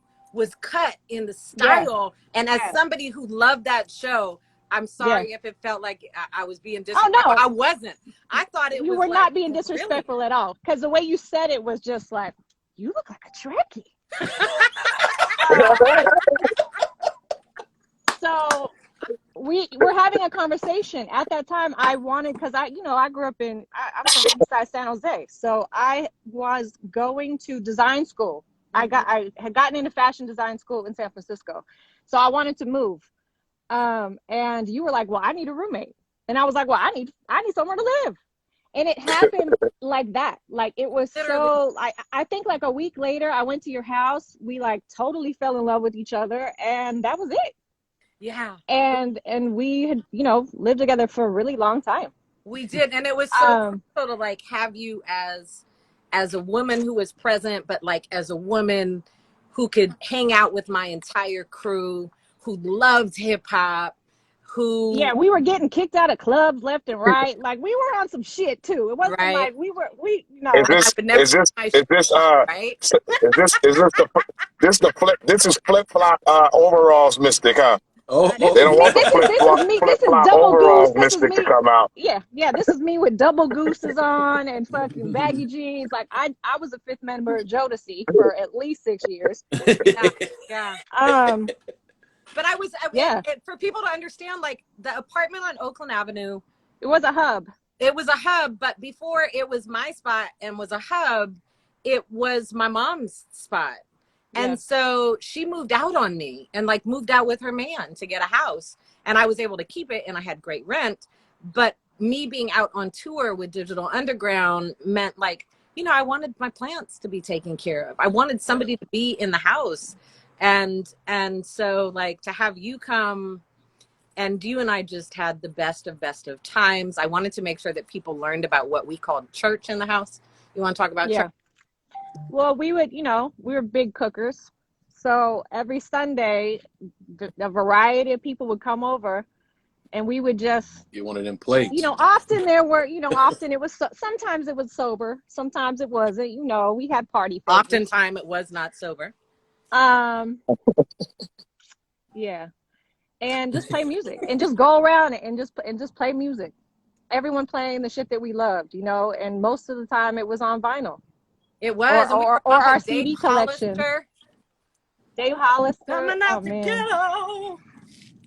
in the style. Yeah. And as somebody who loved that show, I'm sorry if it felt like I was being disrespectful. Oh, no. I wasn't. I thought it was. You were not being disrespectful at all. Because the way you said it was just like, you look like a Trekkie. So we were having a conversation at that time. I wanted, because I grew up I'm from East Side San Jose, so I was going to design school. I had gotten into fashion design school in San Francisco, so I wanted to move. And you were like, well, I need a roommate, and I was like, well, I need somewhere to live. And it happened like that. Like, it was so, I think like a week later, I went to your house. We like totally fell in love with each other, and that was it. Yeah. And we had, lived together for a really long time. We did. And it was so to like have you as a woman who was present, but like as a woman who could hang out with my entire crew, who loved hip hop. We were getting kicked out of clubs left and right. Like, we were on some shit too. It wasn't like This is flip flop overalls, Mystic, huh? They don't want this is double overalls, goose. Mystic, to come out. Yeah. This is me with double gooses on and fucking baggy jeans. Like, I was a fifth member of Jodeci for at least 6 years. Yeah. But I was, for people to understand, like, the apartment on Oakland Avenue. It was a hub. It was a hub, but before it was my spot and was a hub, it was my mom's spot. And so she moved out on me and like moved out with her man to get a house. And I was able to keep it, and I had great rent. But me being out on tour with Digital Underground meant like, I wanted my plants to be taken care of. I wanted somebody to be in the house. And so like to have you come, and you and I just had the best of times. I wanted to make sure that people learned about what we called church in the house. You want to talk about church? Well, we would, we were big cookers. So every Sunday, a variety of people would come over, and we would just get one of them plates. Often there were, often it was, sometimes it was sober, sometimes it wasn't. We had party favorites. Oftentimes it was not sober. Yeah. And just play music and just go around and just play music. everyone playing the shit that we loved, you know, and most of the time it was on vinyl It was, and we were or our bumping Dave CD collection. Hollister. Dave Hollister. Coming Oh out the man. ghetto.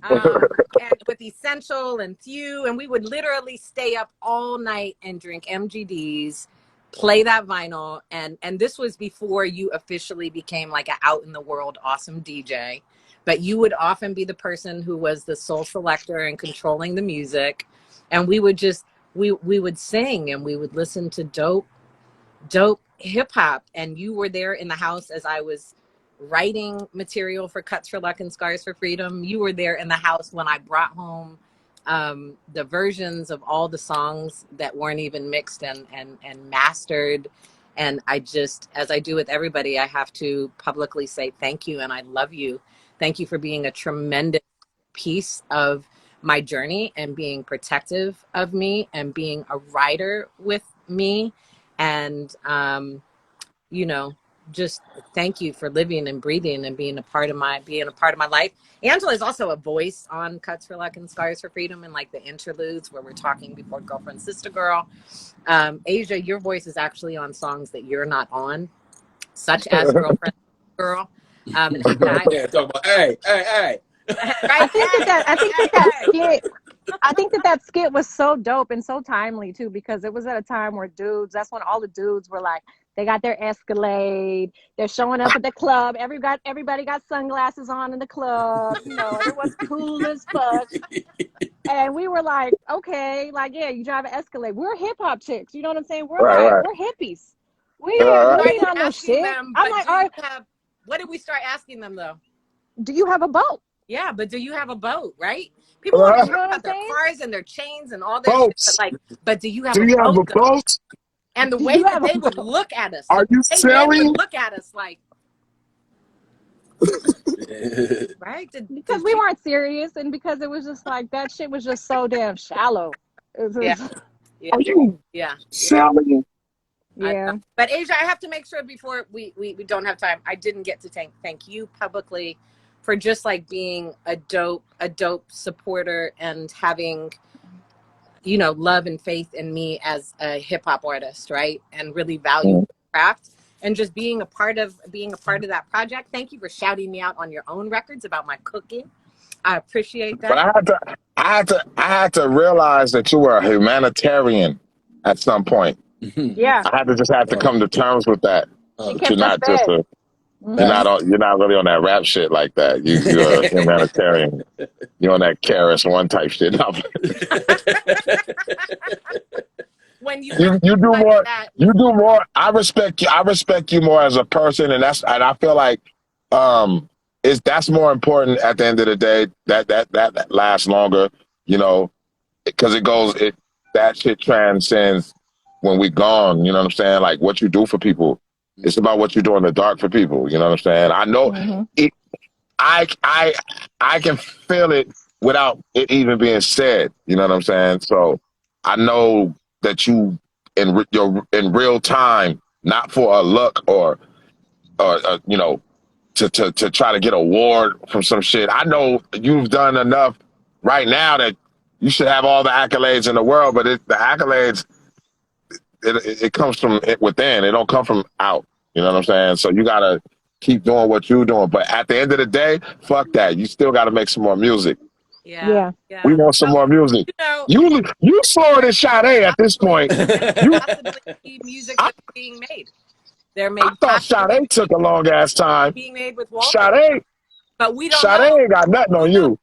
And with Essential and Few, and we would literally stay up all night and drink MGDs, play that vinyl, and this was before you officially became like an out in the world awesome DJ. But you would often be the person who was the sole selector and controlling the music, and we would just we would sing and we would listen to dope hip hop, and you were there in the house as I was writing material for Cuts for Luck and Scars for Freedom. You were there in the house when I brought home the versions of all the songs that weren't even mixed and mastered. And I just, as I do with everybody, I have to publicly say thank you and I love you. Thank you for being a tremendous piece of my journey and being protective of me and being a rider with me. And, you know, just thank you for living and breathing and being a part of my life. Angela is also a voice on Cuts for Luck and Scars for Freedom and like the interludes where we're talking before Girlfriend Sister Girl. Asia, your voice is actually on songs that you're not on, such as Girlfriend Sister Girl. And yeah, talk about hey. right? I think that skit was so dope and so timely too, because it was at a time where that's when all the dudes were like, they got their Escalade, they're showing up at the club, everybody got sunglasses on in the club, you know, everyone's cool as fuck. And we were like, okay, like, yeah, you drive an Escalade. We're hip hop chicks, you know what I'm saying? We're right. we're hippies. We ain't on no shit. Them, I'm like, what did we start asking them though? do you have a boat? Yeah, but do you have a boat, right? People want to talk about their cars and their chains and all that shit, but do you have a boat? And the way that they would look at us, are you selling? Would look at us like, right? Because we weren't serious, and because it was just like that shit was just so damn shallow. Yeah. Are you selling? Yeah. But Asia, I have to make sure before we don't have time. I didn't get to thank you publicly for just like being a dope supporter and having, you know, love and faith in me as a hip hop artist, right? And really value craft and just being a part of that project. Thank you for shouting me out on your own records about my cooking. I appreciate that. But I had to realize that you were a humanitarian at some point. Yeah. I had to come to terms with that. You're not just you're not really on that rap shit like that. You're a humanitarian. You're on that KRS-One type shit. When you do more, you do more. I respect you more as a person, and I feel like that's more important at the end of the day. That lasts longer, you know, because that shit transcends when we gone. You know what I'm saying? Like what you do for people. It's about what you do in the dark for people. You know what I'm saying? I know it. I can feel it without it even being said. You know what I'm saying? So I know that you in real time, not for a look or you know, to try to get an award from some shit. I know you've done enough right now that you should have all the accolades in the world, but the accolades it comes from within. It don't come from out. You know what I'm saying? So you gotta keep doing what you're doing. But at the end of the day, fuck that. You still gotta make some more music. Yeah. We want some more music. You know, you slower than Sade at this point. Possibly music that's being made. They're made. I thought Sade took a long ass time. Being made with Walt. Sade, but we don't. Sade ain't got nothing on you.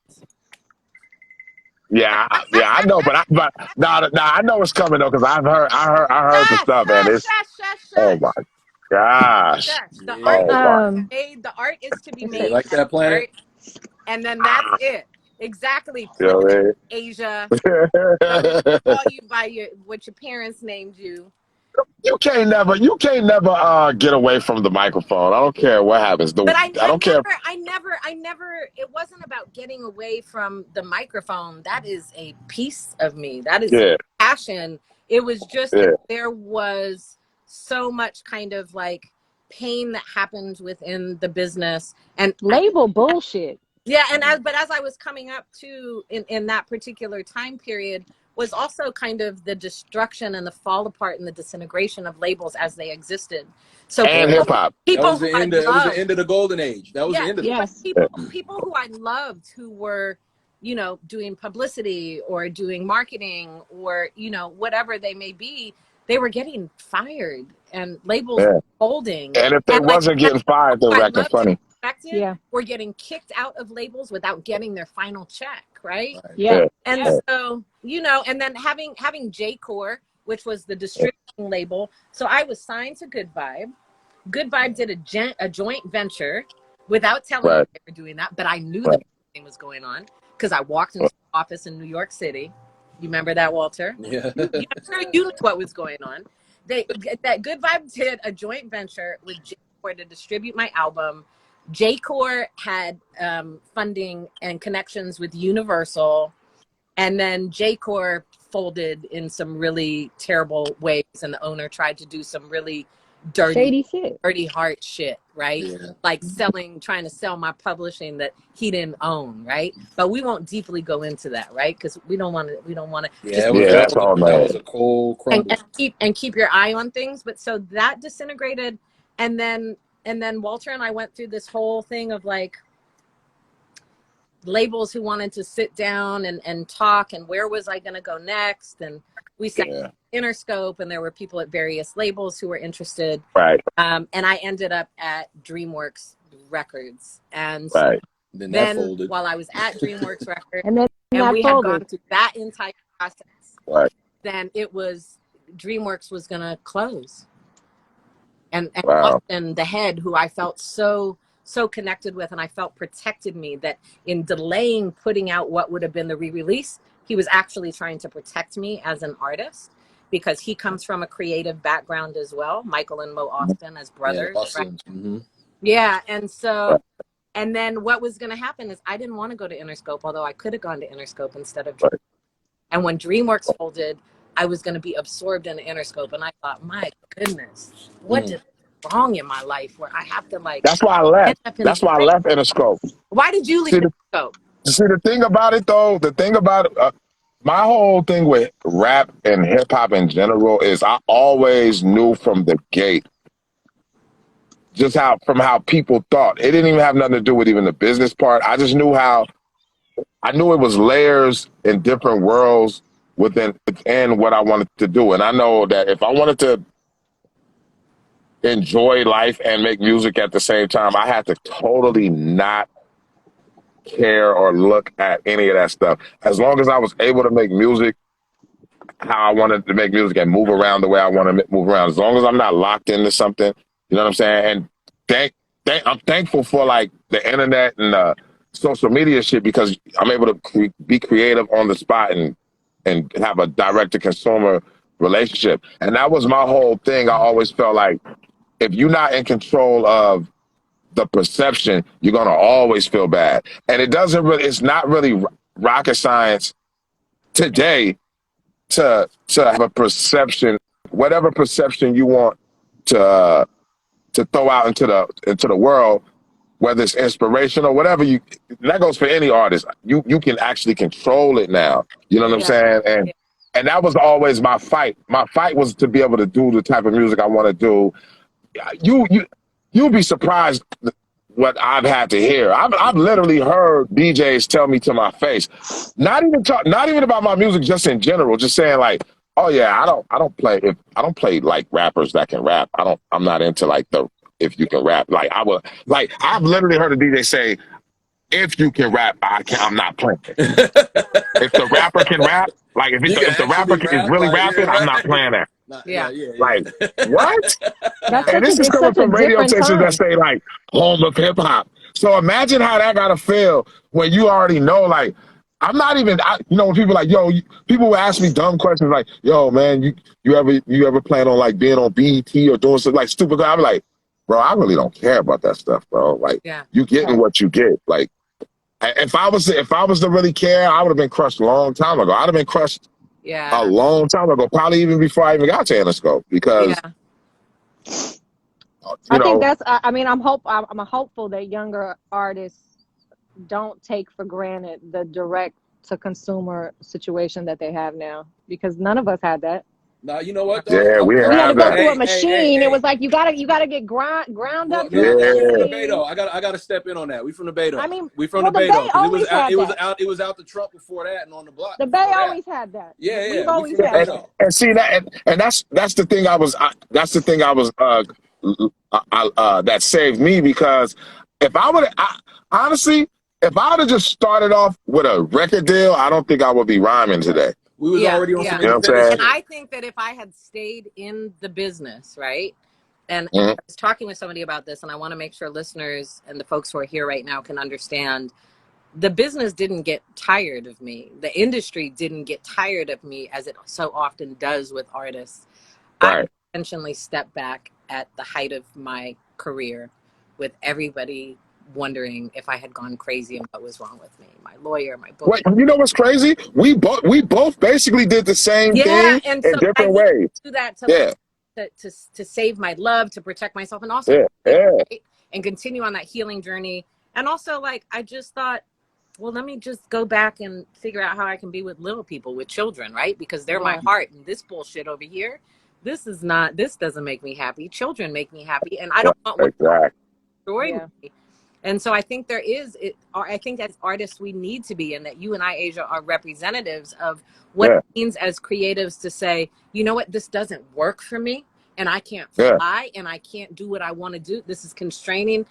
Yeah, I know, but I know it's coming though because I heard the stuff, and it's oh my gosh. The art is to be made. Like that planet, and then that's it. Exactly. Asia. Call you by what your parents named you. You can't never get away from the microphone. I don't care what happens. I don't care. I never. It wasn't about getting away from the microphone. That is a piece of me. That is passion. It was just that there was so much kind of like pain that happened within the business and label bullshit. Yeah, and as I was coming up to in that particular time period, was also kind of the destruction and the fall apart and the disintegration of labels as they existed. So And hip hop. That people was who the I end. It was the loved, end of the golden age. That was the yeah, end of it. but Yes. people who I loved who were, you know, doing publicity or doing marketing or, you know, whatever they may be, they were getting fired and labels Yeah. were folding. And if they And like wasn't getting fired, they who were I acting loved and funny. respected Yeah. were getting kicked out of labels without getting their final check, right? Yeah. And Yeah. so, you know, and then having J-Core, which was the distributing label. So I was signed to Good Vibe. Good Vibe did a joint venture without telling me they were doing that, but I knew that something was going on because I walked into the office in New York City. You remember that, Walter? Yeah. You knew what was going on. That Good Vibe did a joint venture with J-Core to distribute my album. J-Core had funding and connections with Universal, and then J-Core folded in some really terrible ways, and the owner tried to do some really Shady shit. dirty heart shit, right? Yeah. Like trying to sell my publishing that he didn't own, right? But we won't deeply go into that, right? Because we don't want to. Yeah, that's all, that man. was a cold crumble. And keep your eye on things. But so that disintegrated, and then Walter and I went through this whole thing of like labels who wanted to sit down and talk, and where was I going to go next, and we sat Interscope, and there were people at various labels who were interested, right? And I ended up at DreamWorks Records, and then while I was at DreamWorks Records, and we had gone through that entire process, right? Then it was DreamWorks was going to close, and Austin, the head, who I felt so connected with, and I felt protected me, that in delaying putting out what would have been the re-release, he was actually trying to protect me as an artist, because he comes from a creative background as well. Michael and Mo Austin as brothers. Yeah, Austin. Right? Mm-hmm. Yeah, and so, and then what was going to happen is I didn't want to go to Interscope, although I could have gone to Interscope instead of DreamWorks. And when DreamWorks folded, I was going to be absorbed in Interscope, and I thought, my goodness, what did wrong in my life where I have to like. That's why I left. That's why I left Interscope. Why did you leave Interscope? See, the thing about it, though, my whole thing with rap and hip hop in general is I always knew from the gate just how people thought. It didn't even have nothing to do with even the business part. I just knew I knew it was layers in different worlds within what I wanted to do. And I know that if I wanted to enjoy life and make music at the same time, I had to totally not care or look at any of that stuff. As long as I was able to make music how I wanted to make music and move around the way I want to move around, as long as I'm not locked into something, you know what I'm saying? And I'm thankful for like the internet and social media shit, because I'm able to be creative on the spot and have a direct to consumer relationship. And that was my whole thing. I always felt like if you're not in control of the perception, you're going to always feel bad. And it's not really rocket science today to have a perception, whatever perception you want to throw out into the world, whether it's inspirational, whatever that goes for any artist. You can actually control it now. You know what I'm saying? And that was always my fight. My fight was to be able to do the type of music I want to do. You'll be surprised what I've had to hear. I've literally heard DJs tell me to my face, not even about my music, just in general, just saying like, oh yeah, I don't play like rappers that can rap. I'm not into like if you can rap. I've literally heard a DJ say, if you can rap, I'm not playing. If the rapper can rap, like if the rapper is really rapping, I'm not playing that. Like, what? And this is coming from radio stations that say like home of hip hop. So imagine how that gotta feel when you already know, like, I'm not even, when people like, people will ask me dumb questions like, yo, man, you ever plan on like being on BET or doing something like stupid? I'm like, bro, I really don't care about that stuff, bro. Like, you getting what you get. Like, if I was to really care, I would have been crushed a long time ago. I'd have been crushed a long time ago, probably even before I even got to Interscope, because I think that's. I mean, I'm hopeful that younger artists don't take for granted the direct to consumer situation that they have now, because none of us had that. Now you know what though. Yeah, we didn't We had to have go that. through a Hey, machine. It was like you gotta get ground well, up through no, a no, we from the Yeah. Bay machine. though. I got to step in on that. We from the Bay I though. mean, We from well, the the Bay Bay though, because always had that. it was out the trunk before that and on the block The Bay before that. always had that. Yeah, We've yeah. We always from the had Bay that. though. And see that, and that's the thing that's the thing that saved me, because if I would honestly, if I would have just started off with a record deal, I don't think I would be rhyming today. We was Yeah, already on yeah. some You know what I'm independent saying? And shit. I think that if I had stayed in the business, right? And I Mhm. was talking with somebody about this, and I want to make sure listeners and the folks who are here right now can understand the business didn't get tired of me. The industry didn't get tired of me, as it so often does with artists. I Right. intentionally stepped back at the height of my career, with everybody wondering if I had gone crazy and what was wrong with me. My lawyer, my Wait, booker. you know what's crazy? We both basically did the same Yeah, thing and in so I different needed ways. to do that to Yeah. to save my love, to protect myself, and also Yeah. heal, Yeah. right? And continue on that healing journey. And also, like, I just thought, well, let me just go back and figure out how I can be with little people, with children, right? Because they're my Yeah. heart. And this bullshit over here, this doesn't make me happy. Children make me happy, and I Right. don't want what Exactly. destroyed Yeah. me. And so I think I think as artists, we need to be, and that you and I, Asia, are representatives of what Yeah. it means as creatives to say, you know what, this doesn't work for me, and I can't Yeah. fly, and I can't do what I want to do. This is constraining.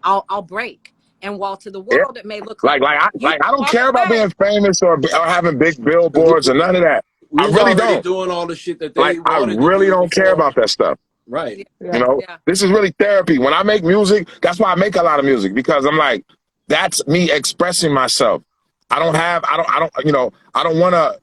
I'll break. And while to the Yeah. world it may look like you I don't walk care about away, being famous or having big 'Cause billboards or none of that. we I was really already don't. doing all the shit that Like, they I wanted to really do don't care before. about that stuff. Right. yeah, You know, yeah, this is really therapy. When I make music, that's why I make a lot of music, because I'm like, that's me expressing myself. I don't want to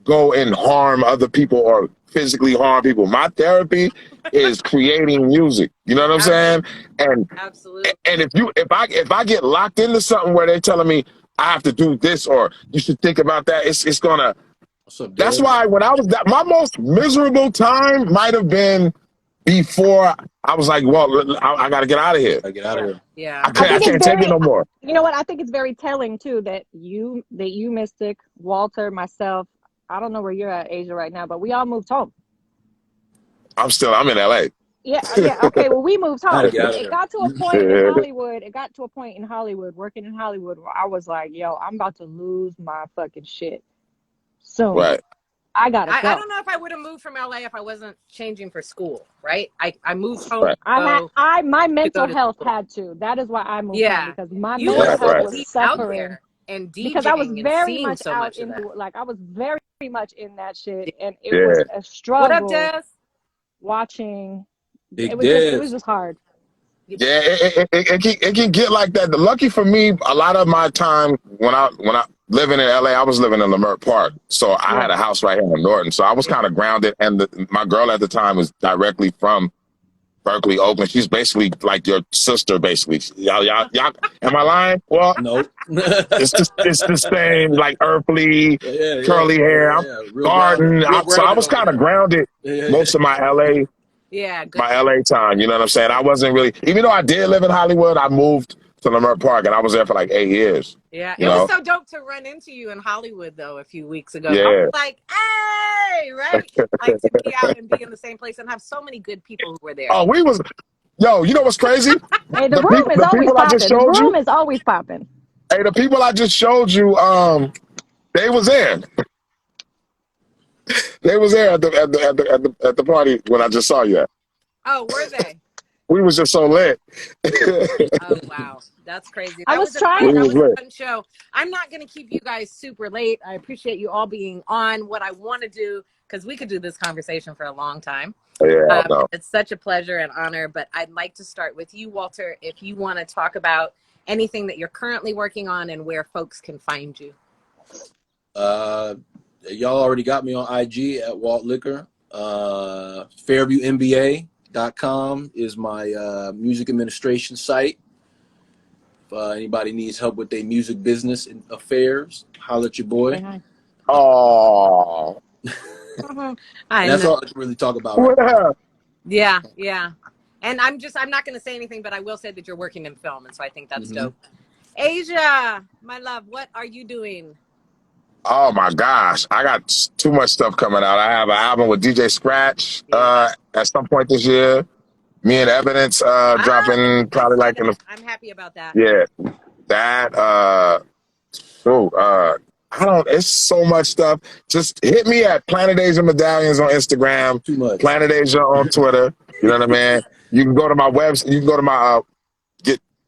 go and harm other people or physically harm people. My therapy is creating music. You know what I'm saying? And absolutely. if I get locked into something where they're telling me I have to do this or you should think about that, it's gonna. What's up, That's Deb? why when I was my most miserable time might have been before I was like, well, I got to get out of here. I get out of here. Yeah. I I think it's can't take it very, no more. you know what? I think it's very telling too that you, Mystic, Walter, myself. I don't know where you're at, Asia, right now, but we all moved home. I'm in LA. Yeah, yeah. Okay, well, we moved I had to home. get out of It there. got to a point in Hollywood. It got to a point in Hollywood, working in Hollywood, where I was like, yo, I'm about to lose my fucking shit soon. Right. I gotta I go. don't know if I would have moved from LA if I wasn't changing for school, right? I moved home Right. My mental to health school. had to. That is why I moved home, Yeah. because my You mental were Right. health so Right. was deep out suffering. there and Because I was DJing and very seeing much so out much of that. into, like, I was very much in that shit, and it Yeah. was a What up, struggle Des? watching. Big It Deb. was just hard. Yeah. It can get like that. Lucky for me, a lot of my time when I living in LA, I was living in Leimert Park, so I Yeah. had a house right here in Norton, so I was kind of grounded. And my girl at the time was directly from Berkeley, Oakland. She's basically like your sister, basically. Y'all. Am I lying? Well, Nope. it's the same, like earthly, curly hair. I'm Real grounded. garden. Real So I grounded was over kind of there. grounded Yeah. most of Yeah, good. my LA time. You know what I'm saying? I wasn't really, even though I did live in Hollywood, I moved to Leimert Park and I was there for like 8 years. Yeah, You it was know? so dope to run into you in Hollywood though a few weeks ago. I Yeah. was like, hey, right? Like to be out and be in the same place and have so many good people who were there. Oh, you know what's crazy? Hey, the room is always people I just popping. The showed you, room is always popping. hey, the people I just showed you, they was there. They was there at the party when I just saw you at. Oh, were they? We was just so lit. Oh wow, that's crazy. I That was was trying. that was was a lit. fun show. I'm not going to keep you guys super late. I appreciate you all being on. What I want to do, because we could do this conversation for a long time. Yeah, I know. It's such a pleasure and honor. But I'd like to start with you, Walter. If you want to talk about anything that you're currently working on and where folks can find you. Y'all already got me on IG at Walt Liquor. FairviewMBA.com is my music administration site. If anybody needs help with their music business and affairs, holler at your boy. Oh, I And that's know. all I can really talk about right now. Yeah, yeah. And I'm not going to say anything, but I will say that you're working in film. And so I think that's dope. Asia, my love, what are you doing? Oh my gosh, I got too much stuff coming out. I have an album with DJ Scratch Yeah. at some point this year. Me and Evidence dropping I probably saw like in the that. I'm happy about that. yeah that I don't. It's so much stuff. Just hit me at Planet Asia Medallions on Instagram, Too much. Planet Asia on Twitter. You know what I mean? You can go to my website. You can go to my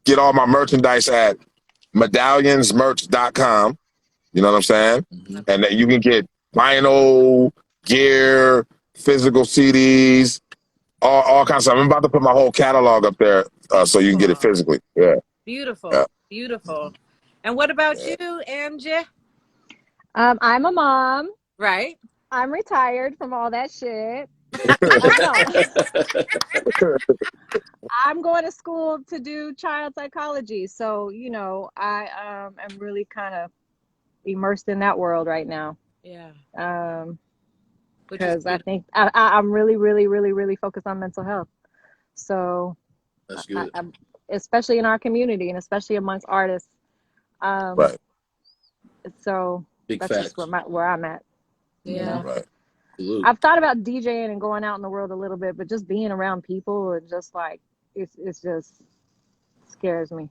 get all my merchandise at medallionsmerch.com. You know what I'm saying? Mm-hmm. And that you can get vinyl, gear, physical CDs, all kinds of stuff. I'm about to put my whole catalog up there so you can get it physically. Yeah. Beautiful. Yeah. Beautiful. And what about you, Angie? I'm a mom. Right. I'm retired from all that shit. I'm going to school to do child psychology. So, you know, I am really kind of immersed in that world right now. Yeah. Because I think I'm really, really, really, really focused on mental health. So That's good. especially in our community and especially amongst artists. Right. So Big that's facts. just where I'm at. Yeah. You know? Right. I've thought about DJing and going out in the world a little bit, but just being around people and just like it's just scares me.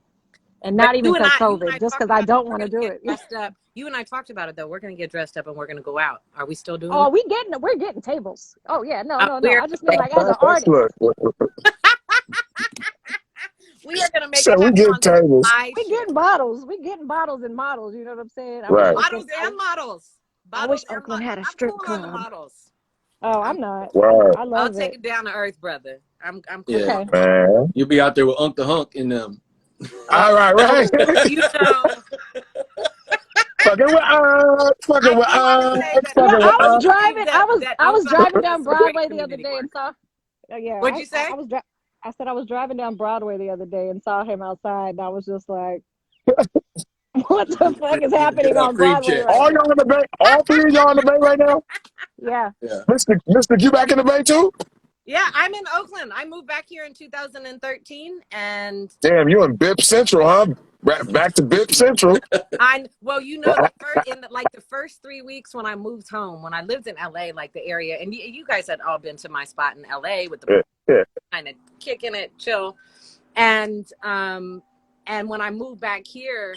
And not even because COVID, just because I don't want to do it. Dressed up. You and I talked about it though. We're gonna get dressed up and we're gonna go out. Are we still doing? Oh, that? we're getting tables. Oh yeah, no. We're- I just mean like as an artist. We are gonna make So it we happen get on tables. We getting bottles. We getting bottles and models. You know what I'm saying? Right. bottles and models. I wish Oakland had a strip I'm cool on the club. models. Oh, I'm not. Wow. I love I'll it. take it down to earth, brother. I'm cool. Yeah. Okay. Man. You'll be out there with Unk the Hunk in them. All right. You know. Fucking with us. Fucking with us. Fucking with I was us. driving. I was driving down Broadway the other community day work. and saw. Yeah. What'd you say? I said I was driving down Broadway the other day and saw him outside, and I was just like, "What the fuck is happening on Broadway right All now?" y'all in the bay? All three of y'all in the bay right now? Yeah. Mr. You back in the bay too? Yeah, I'm in Oakland. I moved back here in 2013, and damn, you in BIP Central, huh? Back to BIP Central. the first 3 weeks when I moved home, when I lived in LA, like the area, and you guys had all been to my spot in LA with the kind of kicking it, chill, and when I moved back here,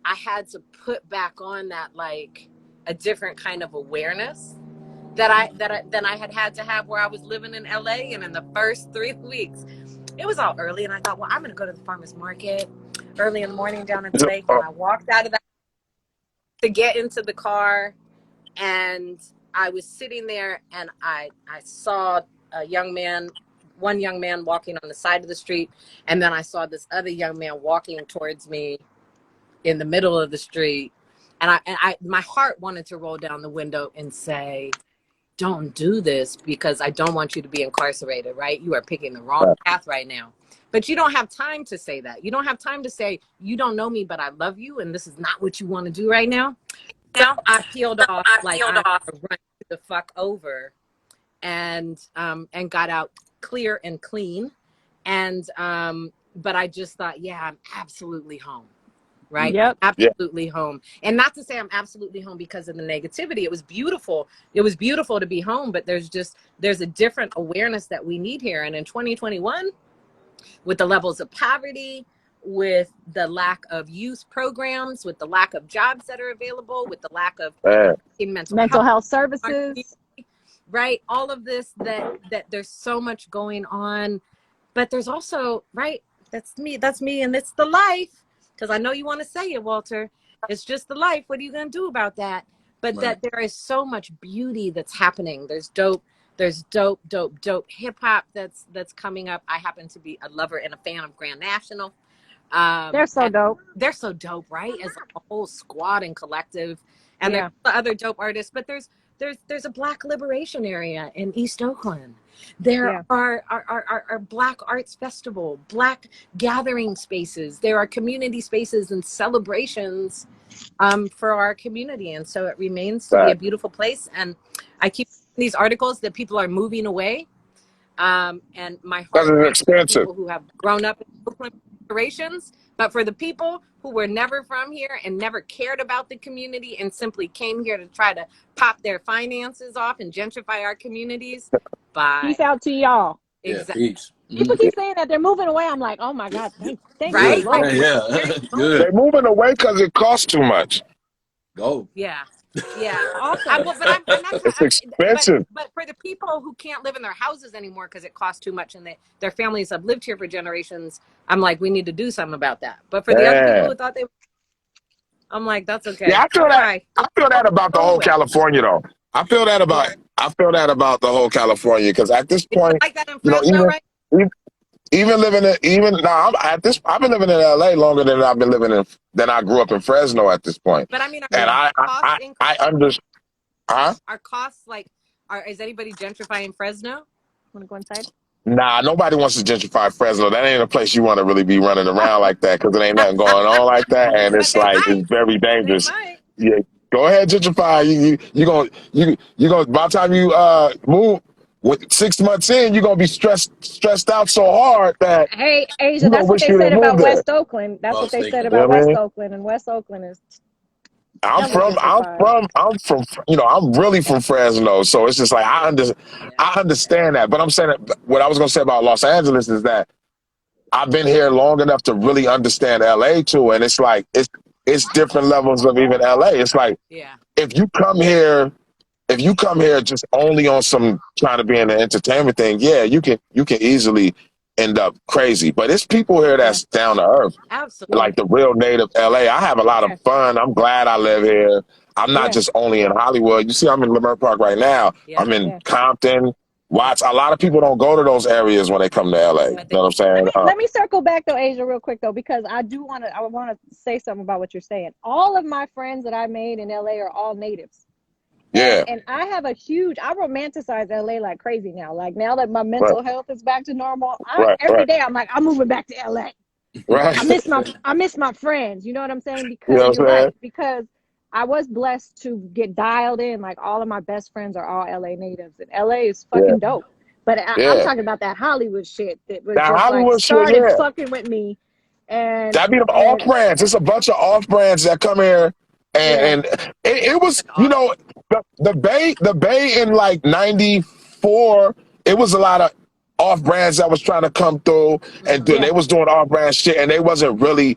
I had to put back on that like a different kind of awareness that I had to have where I was living in LA, and in the first 3 weeks, it was all early, and I thought, well, I'm gonna go to the farmer's market early in the morning down at the lake, and I walked out of that to get into the car, and I was sitting there, and I saw one young man walking on the side of the street, and then I saw this other young man walking towards me in the middle of the street, and I my heart wanted to roll down the window and say, don't do this, because I don't want you to be incarcerated, right? You are picking the wrong path right now. But you don't have time to say that. You don't have time to say, you don't know me, but I love you, and this is not what you want to do right now. So I peeled off like I run the fuck over, and got out clear and clean. And but I just thought, yeah, I'm absolutely home. Right? Yep. Absolutely home. And not to say I'm absolutely home because of the negativity. It was beautiful. It was beautiful to be home, but there's a different awareness that we need here. And in 2021, with the levels of poverty, with the lack of youth programs, with the lack of jobs that are available, with the lack of mental health services, right? All of this, that there's so much going on, but there's also, right? That's me. And it's the life. Because I know you want to say it, Walter. It's just the life. What are you going to do about that? But that there is so much beauty that's happening. There's dope hip hop that's coming up. I happen to be a lover and a fan of Grand National. They're so dope. They're so dope, right? As a whole squad and collective. And there's other dope artists, but there's a Black liberation area in East Oakland. There are Black arts festival, Black gathering spaces. There are community spaces and celebrations for our community. And so it remains to be a beautiful place. And I keep these articles that people are moving away. And my heart is expensive. People who have grown up in Oakland generations, But for the people who were never from here and never cared about the community and simply came here to try to pop their finances off and gentrify our communities, bye. Peace out to y'all. Yeah, Exactly. peace. People keep saying that they're moving away. I'm like, oh my God, thank Right? you, Lord. Like, Yeah, where are you going? good. They're moving away because it costs too much. Go. Yeah. Yeah. Also, But I'm not It's trying, expensive. but for the people who can't live in their houses anymore because it costs too much and their families have lived here for generations, I'm like, we need to do something about that. But for the other people Yeah. who thought I'm like, that's okay. Yeah, I feel that. Bye. I feel that about the Go whole away. California, though. I feel that about. Yeah. I feel that about the whole California because at this Is it point, like that in Fresno, right? even living in I've been living in LA longer than I grew up in Fresno at this point, But I mean, and yeah. I understand. Huh? are costs like, is anybody gentrifying Fresno? Want to go inside? Nah, nobody wants to gentrify Fresno. That ain't a place you want to really be running around like that because it ain't nothing going on like that, and But it's they like might. it's very They dangerous. might. Yeah, go ahead, gentrify. You gonna by the time you move with 6 months in, you're gonna be stressed out so hard that Hey, Asia, you gonna that's what wish they you said didn't move about there. West Oakland. That's what Lost they said Lakeland. You know about what I West mean? Oakland, and West Oakland is I'm hella from gentrified. I'm really from Fresno, so it's just like Yeah. I understand that. But I'm saying that what I was gonna say about Los Angeles is that I've been here long enough to really understand LA too, and it's like it's different levels of even LA. It's like Yeah. if you come here just only on some trying to be in the entertainment thing, yeah, you can easily end up crazy. But it's people here Yeah, that's down to earth, yeah, Absolutely. like the real native LA. I have a lot of yeah, fun. I'm glad I live here. I'm not yeah, just only in Hollywood. You see, I'm in Leimert Park right now. Yeah. I'm in yeah, Compton, Yeah. Watts. A lot of people don't go to those areas when they come to LA. You yeah. But know what I'm Let saying? me let me circle back though, Asia, real quick though, because I want to say something about what you're saying. All of my friends that I made in LA are all natives. Yeah, And I have I romanticize LA like crazy now. Like now that my right, mental health is back to normal, right, every right, day I'm like, I'm moving back to LA. right. I miss my friends. You know what I'm saying? You know Because what you're I'm saying? right. Because I was blessed to get dialed in. Like all of my best friends are all LA natives, and LA is Yeah, fucking dope. But I'm yeah. talking about that Hollywood shit that was That just like Hollywood shit, started yeah. fucking with me, and That be them off and brands. It's a bunch of off brands that come here, yeah, and it was, like, awesome. the Bay in like '94. It was a lot of off brands that was trying to come through, and Mm-hmm. yeah, they was doing off brand shit, and they wasn't really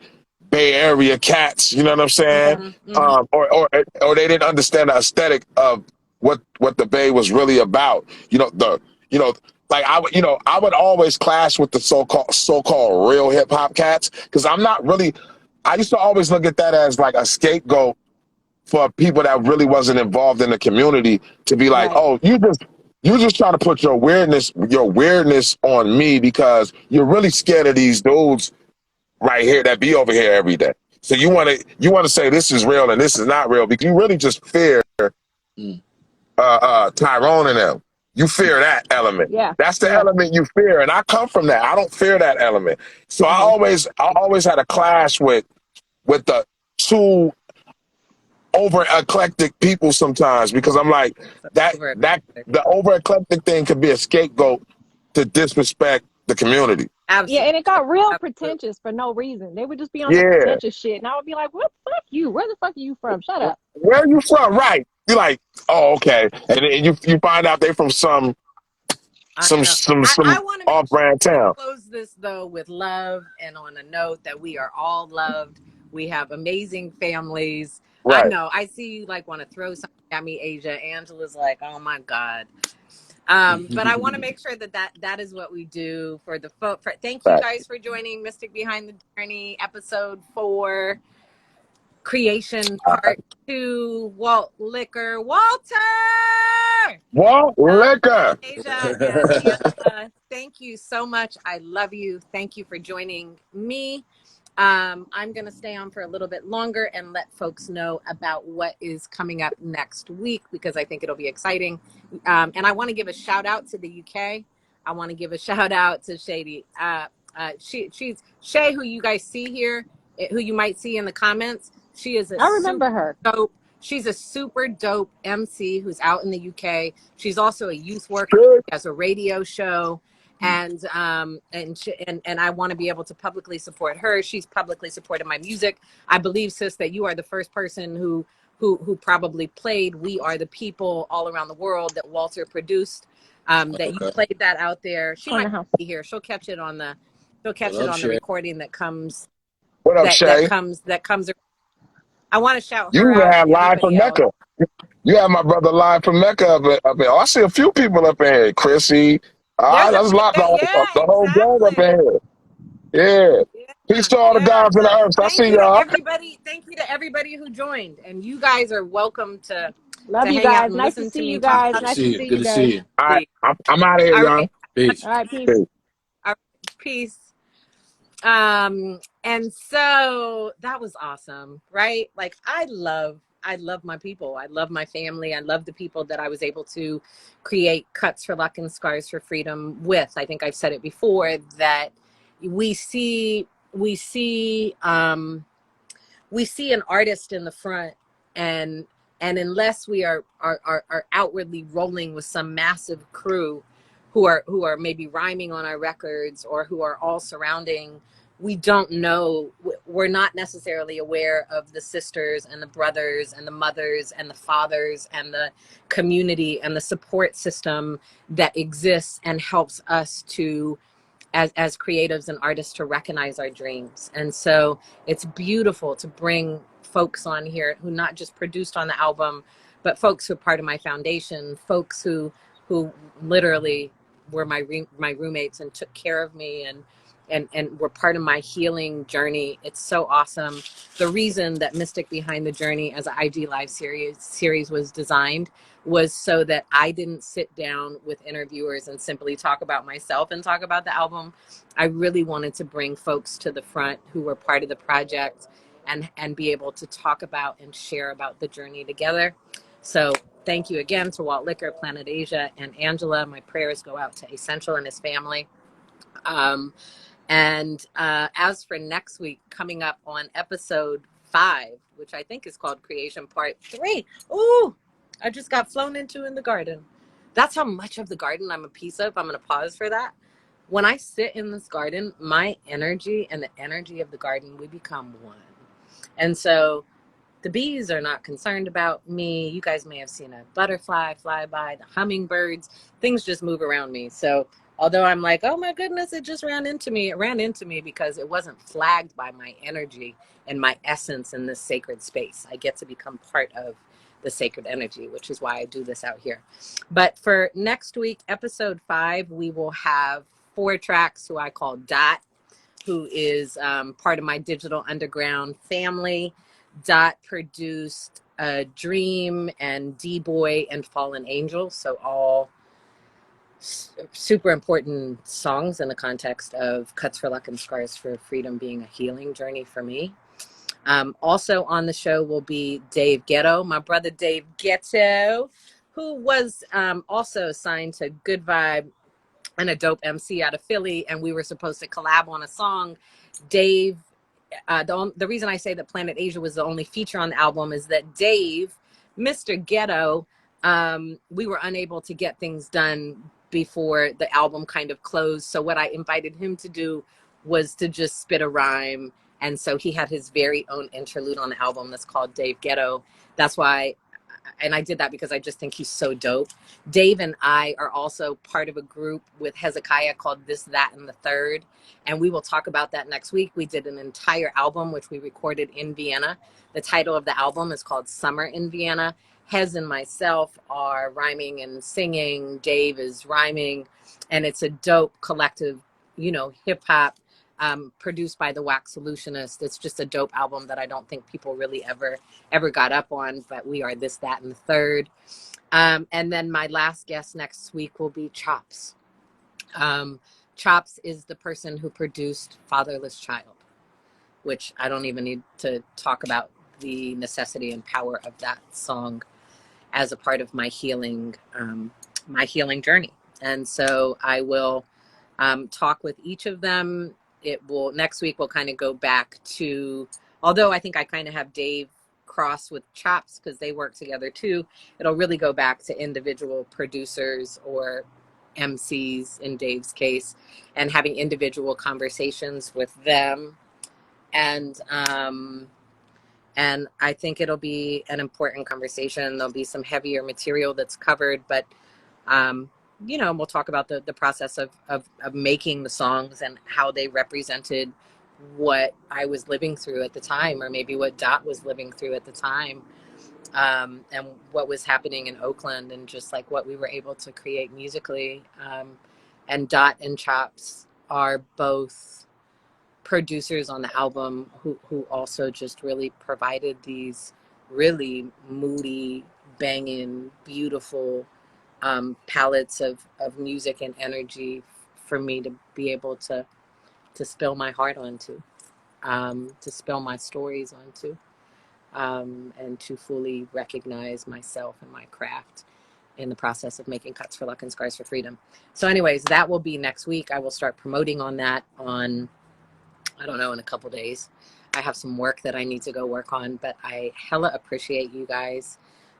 Bay Area cats. You know what I'm saying? yeah, Mm-hmm. Mm-hmm. Or they didn't understand the aesthetic of what the Bay was really about. You know like I would always clash with the so-called real hip hop cats because I'm not really. I used to always look at that as like a scapegoat for people that really wasn't involved in the community to be like, right, oh, you just trying to put your weirdness on me because you're really scared of these dudes right here that be over here every day. So you want to say this is real and this is not real because you really just fear Mm. Tyrone and them. You fear that element. yeah, That's the yeah, element you fear, and I come from that. I don't fear that element. So I mm-hmm. always had a clash with the two over eclectic people sometimes because I'm like Over. that the over eclectic thing could be a scapegoat to disrespect the community. Yeah, Absolutely. and it got real Absolutely. pretentious for no reason. They would just be on some Yeah, pretentious shit, and I would be like, "What the fuck you? Where the fuck are you from? Shut up." where are you from? Right? You're like, oh, okay, and then you find out they from some I some know. some I some want to make off sure brand that we town. close this though with love and on a note that we are all loved. We have amazing families. I Right. know. I see you like want to throw something at me, Asia. Angela's like, oh my God. But I want to make sure that is what we do for the thank you Right. guys for joining Mystic Behind the Journey, episode 4, Creation Part 2, Walt Liquor. Walter! Walt Liquor. Asia and Angela, thank you so much. I love you. Thank you for joining me. I'm going to stay on for a little bit longer and let folks know about what is coming up next week because I think it'll be exciting. And I want to give a shout out to the UK. I want to give a shout out to Shady. She's Shay, who you guys see here, who you might see in the comments. She is a I super remember her. dope. She's a super dope MC who's out in the UK. She's also a youth worker. Good. She has a radio show. and I want to be able to publicly support her. She's publicly supported my music. I believe, sis, that you are the first person who probably played "We Are the People" all around the world that Walter produced. That you played that out there. She might be here. She'll catch it on the recording that comes. What up, Shay? That comes. I want to shout You her out have and live from everybody else. Mecca. You have my brother live from Mecca up in. Oh, I see a few people up in here. Chrissy. That's a lot. The whole gang up in here. Yeah. Peace to all the gods and the earth. I see y'all. Thank you to everybody who joined, and you guys are welcome to Love you hang out guys. and Nice listen to see me you talk guys. about Nice to see Good you to guys. see you. All right. I'm out of here, all y'all. right. Peace. All right, peace. Peace. All right, peace. And so that was awesome, right? Like I love my people. I love my family. I love the people that I was able to create Cuts for Luck and Scars for Freedom with. I think I've said it before that we see an artist in the front, and unless we are outwardly rolling with some massive crew who are maybe rhyming on our records or who are all surrounding, we don't know, we're not necessarily aware of the sisters and the brothers and the mothers and the fathers and the community and the support system that exists and helps us to as creatives and artists to recognize our dreams. And so it's beautiful to bring folks on here who not just produced on the album, but folks who are part of my foundation, folks who literally were my roommates and took care of me and were part of my healing journey. It's so awesome. The reason that Mystic Behind the Journey as an IG Live series was designed was so that I didn't sit down with interviewers and simply talk about myself and talk about the album. I really wanted to bring folks to the front who were part of the project and be able to talk about and share about the journey together. So thank you again to Walt Liquor, Planet Asia, and Angela. My prayers go out to Essential and his family. As for next week, coming up on episode 5, which I think is called Creation Part 3. Ooh, I just got flown into in the garden. That's how much of the garden I'm a piece of. I'm going to pause for that. When I sit in this garden, my energy and the energy of the garden, we become one. And so the bees are not concerned about me. You guys may have seen a butterfly fly by, the hummingbirds, things just move around me. So although I'm like, oh my goodness, it just ran into me. It ran into me because it wasn't flagged by my energy and my essence in this sacred space. I get to become part of the sacred energy, which is why I do this out here. But for next week, episode 5, we will have 4 tracks who I call Dot, who is part of my Digital Underground family. Dot produced Dream and D-Boy and Fallen Angel, so all super important songs in the context of Cuts for Luck and Scars for Freedom being a healing journey for me. Also on the show will be Dave Ghetto, my brother Dave Ghetto, who was also signed to Good Vibe and a dope MC out of Philly, and we were supposed to collab on a song. Dave, the reason I say that Planet Asia was the only feature on the album is that Dave, Mr. Ghetto, we were unable to get things done before the album kind of closed. So what I invited him to do was to just spit a rhyme. And so he had his very own interlude on the album that's called Dave Ghetto. That's why, and I did that because I just think he's so dope. Dave and I are also part of a group with Hezekiah called This, That, and the Third. And we will talk about that next week. We did an entire album, which we recorded in Vienna. The title of the album is called Summer in Vienna. Hez and myself are rhyming and singing. Dave is rhyming. And it's a dope collective, hip hop produced by the Wax Solutionist. It's just a dope album that I don't think people really ever got up on, but we are This, That, and the Third. And then my last guest next week will be Chops. Chops is the person who produced Fatherless Child, which I don't even need to talk about the necessity and power of that song as a part of my healing journey. And so I will talk with each of them. Next week we'll kind of go back to, although I think I kind of have Dave cross with Chops because they work together too, it'll really go back to individual producers or MCs in Dave's case, and having individual conversations with them. And I think it'll be an important conversation. There'll be some heavier material that's covered, but we'll talk about the process of making the songs and how they represented what I was living through at the time, or maybe what Dot was living through at the time, and what was happening in Oakland, and just like what we were able to create musically. And Dot and Chops are both producers on the album who also just really provided these really moody, banging, beautiful palettes of music and energy for me to be able to spill my heart onto, to spill my stories onto, and to fully recognize myself and my craft in the process of making Cuts for Luck and Scars for Freedom. So anyways, that will be next week. I will start promoting on that on, I don't know, in a couple days. I have some work that I need to go work on, but I hella appreciate you guys.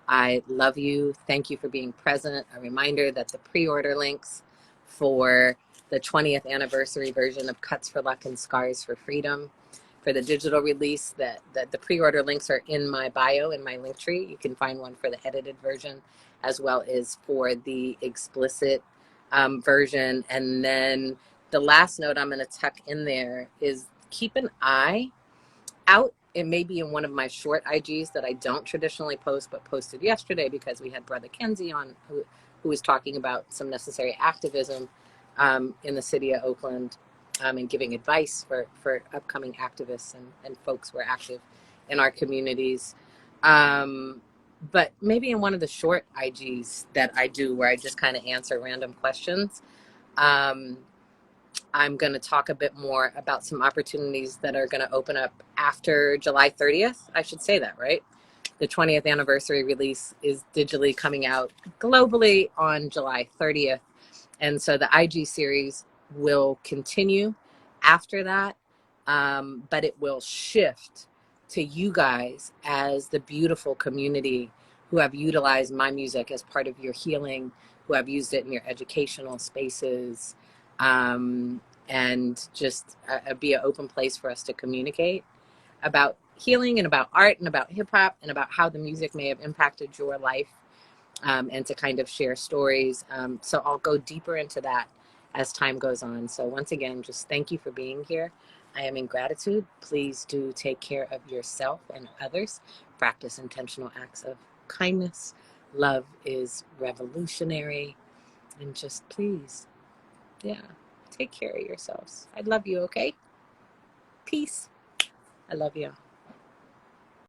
I love you. Thank you for being present. A reminder that the pre-order links for the 20th anniversary version of Cuts for Luck and Scars for Freedom, for the digital release, that the pre-order links are in my bio, in my link tree. You can find one for the edited version as well as for the explicit version. And then the last note I'm going to tuck in there is keep an eye out. It may be in one of my short IGs that I don't traditionally post, but posted yesterday because we had Brother Kenzie on, who was talking about some necessary activism in the city of Oakland, and giving advice for upcoming activists and folks who are active in our communities. But maybe in one of the short IGs that I do, where I just kind of answer random questions, I'm going to talk a bit more about some opportunities that are going to open up after July 30th. I should say that, right? The 20th anniversary release is digitally coming out globally on July 30th. And so the IG series will continue after that, but it will shift to you guys as the beautiful community who have utilized my music as part of your healing, who have used it in your educational spaces, and just be an open place for us to communicate about healing and about art and about hip hop and about how the music may have impacted your life, and to kind of share stories. So I'll go deeper into that as time goes on. So once again, just thank you for being here. I am in gratitude. Please do take care of yourself and others. Practice intentional acts of kindness. Love is revolutionary. And just please, take care of yourselves. I love you, okay? Peace. I love you.